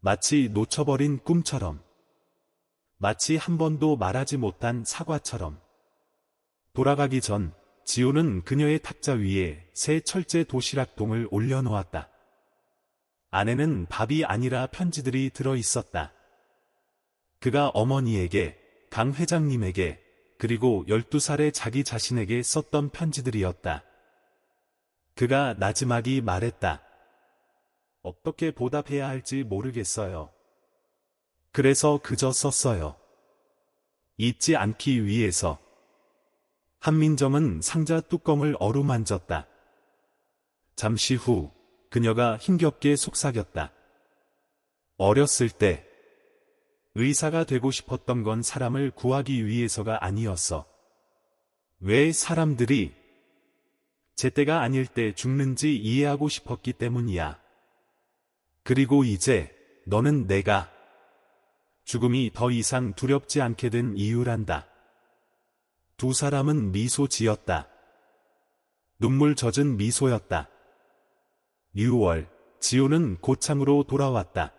마치 놓쳐버린 꿈처럼. 마치 한 번도 말하지 못한 사과처럼. 돌아가기 전 지훈은 그녀의 탁자 위에 새 철제 도시락통을 올려놓았다. 안에는 밥이 아니라 편지들이 들어있었다. 그가 어머니에게, 강 회장님에게, 그리고 12살의 자기 자신에게 썼던 편지들이었다. 그가 나지막이 말했다. 어떻게 보답해야 할지 모르겠어요. 그래서 그저 썼어요. 잊지 않기 위해서. 한민정은 상자 뚜껑을 어루만졌다. 잠시 후 그녀가 힘겹게 속삭였다. 어렸을 때 의사가 되고 싶었던 건 사람을 구하기 위해서가 아니었어. 왜 사람들이 제때가 아닐 때 죽는지 이해하고 싶었기 때문이야. 그리고 이제 너는 내가 죽음이 더 이상 두렵지 않게 된 이유란다. 두 사람은 미소 지었다. 눈물 젖은 미소였다. 6월, 지훈은 고창으로 돌아왔다.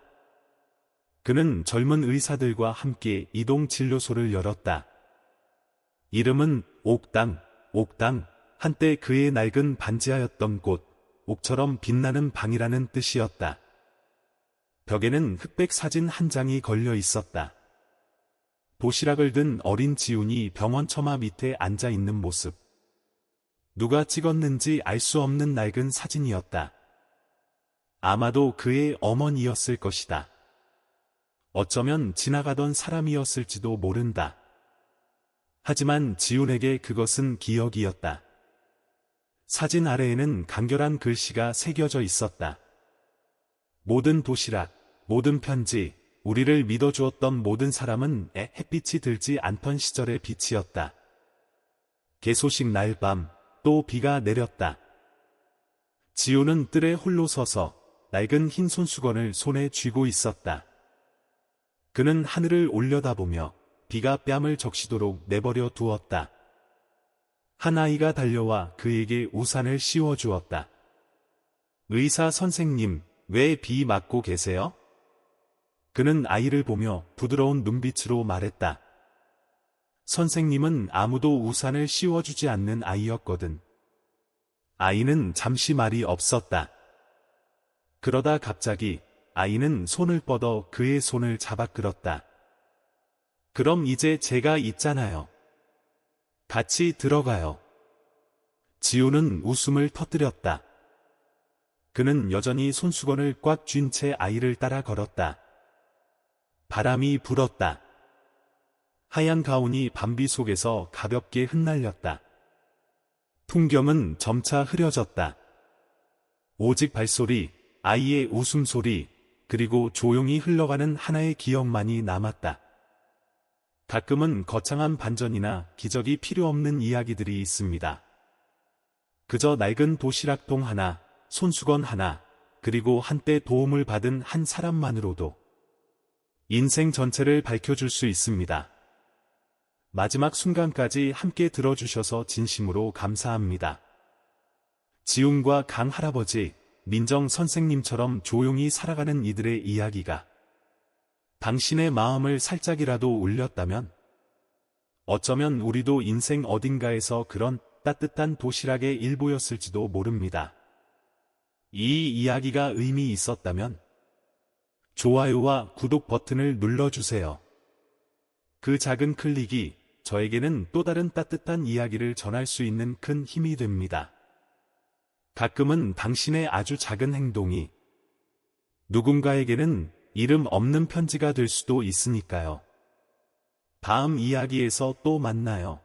그는 젊은 의사들과 함께 이동 진료소를 열었다. 이름은 옥당, 옥당, 한때 그의 낡은 반지하였던 곳, 옥처럼 빛나는 방이라는 뜻이었다. 벽에는 흑백 사진 한 장이 걸려 있었다. 도시락을 든 어린 지훈이 병원 처마 밑에 앉아 있는 모습. 누가 찍었는지 알 수 없는 낡은 사진이었다. 아마도 그의 어머니였을 것이다. 어쩌면 지나가던 사람이었을지도 모른다. 하지만 지훈에게 그것은 기억이었다. 사진 아래에는 간결한 글씨가 새겨져 있었다. 모든 도시락, 모든 편지, 우리를 믿어주었던 모든 사람은 햇빛이 들지 않던 시절의 빛이었다. 개소식 날 밤, 또 비가 내렸다. 지훈은 뜰에 홀로 서서 낡은 흰 손수건을 손에 쥐고 있었다. 그는 하늘을 올려다보며 비가 뺨을 적시도록 내버려 두었다. 한 아이가 달려와 그에게 우산을 씌워주었다. 의사 선생님, 왜 비 맞고 계세요? 그는 아이를 보며 부드러운 눈빛으로 말했다. 선생님은 아무도 우산을 씌워주지 않는 아이였거든. 아이는 잠시 말이 없었다. 그러다 갑자기 아이는 손을 뻗어 그의 손을 잡아 끌었다. 그럼 이제 제가 있잖아요. 같이 들어가요. 지훈은 웃음을 터뜨렸다. 그는 여전히 손수건을 꽉 쥔 채 아이를 따라 걸었다. 바람이 불었다. 하얀 가운이 밤비 속에서 가볍게 흩날렸다. 풍경은 점차 흐려졌다. 오직 발소리, 아이의 웃음소리, 그리고 조용히 흘러가는 하나의 기억만이 남았다. 가끔은 거창한 반전이나 기적이 필요 없는 이야기들이 있습니다. 그저 낡은 도시락통 하나, 손수건 하나, 그리고 한때 도움을 받은 한 사람만으로도 인생 전체를 밝혀줄 수 있습니다. 마지막 순간까지 함께 들어주셔서 진심으로 감사합니다. 지훈과 강 할아버지, 민정 선생님처럼 조용히 살아가는 이들의 이야기가 당신의 마음을 살짝이라도 울렸다면 어쩌면 우리도 인생 어딘가에서 그런 따뜻한 도시락의 일부였을지도 모릅니다. 이 이야기가 의미 있었다면 좋아요와 구독 버튼을 눌러주세요. 그 작은 클릭이 저에게는 또 다른 따뜻한 이야기를 전할 수 있는 큰 힘이 됩니다. 가끔은 당신의 아주 작은 행동이 누군가에게는 이름 없는 편지가 될 수도 있으니까요. 다음 이야기에서 또 만나요.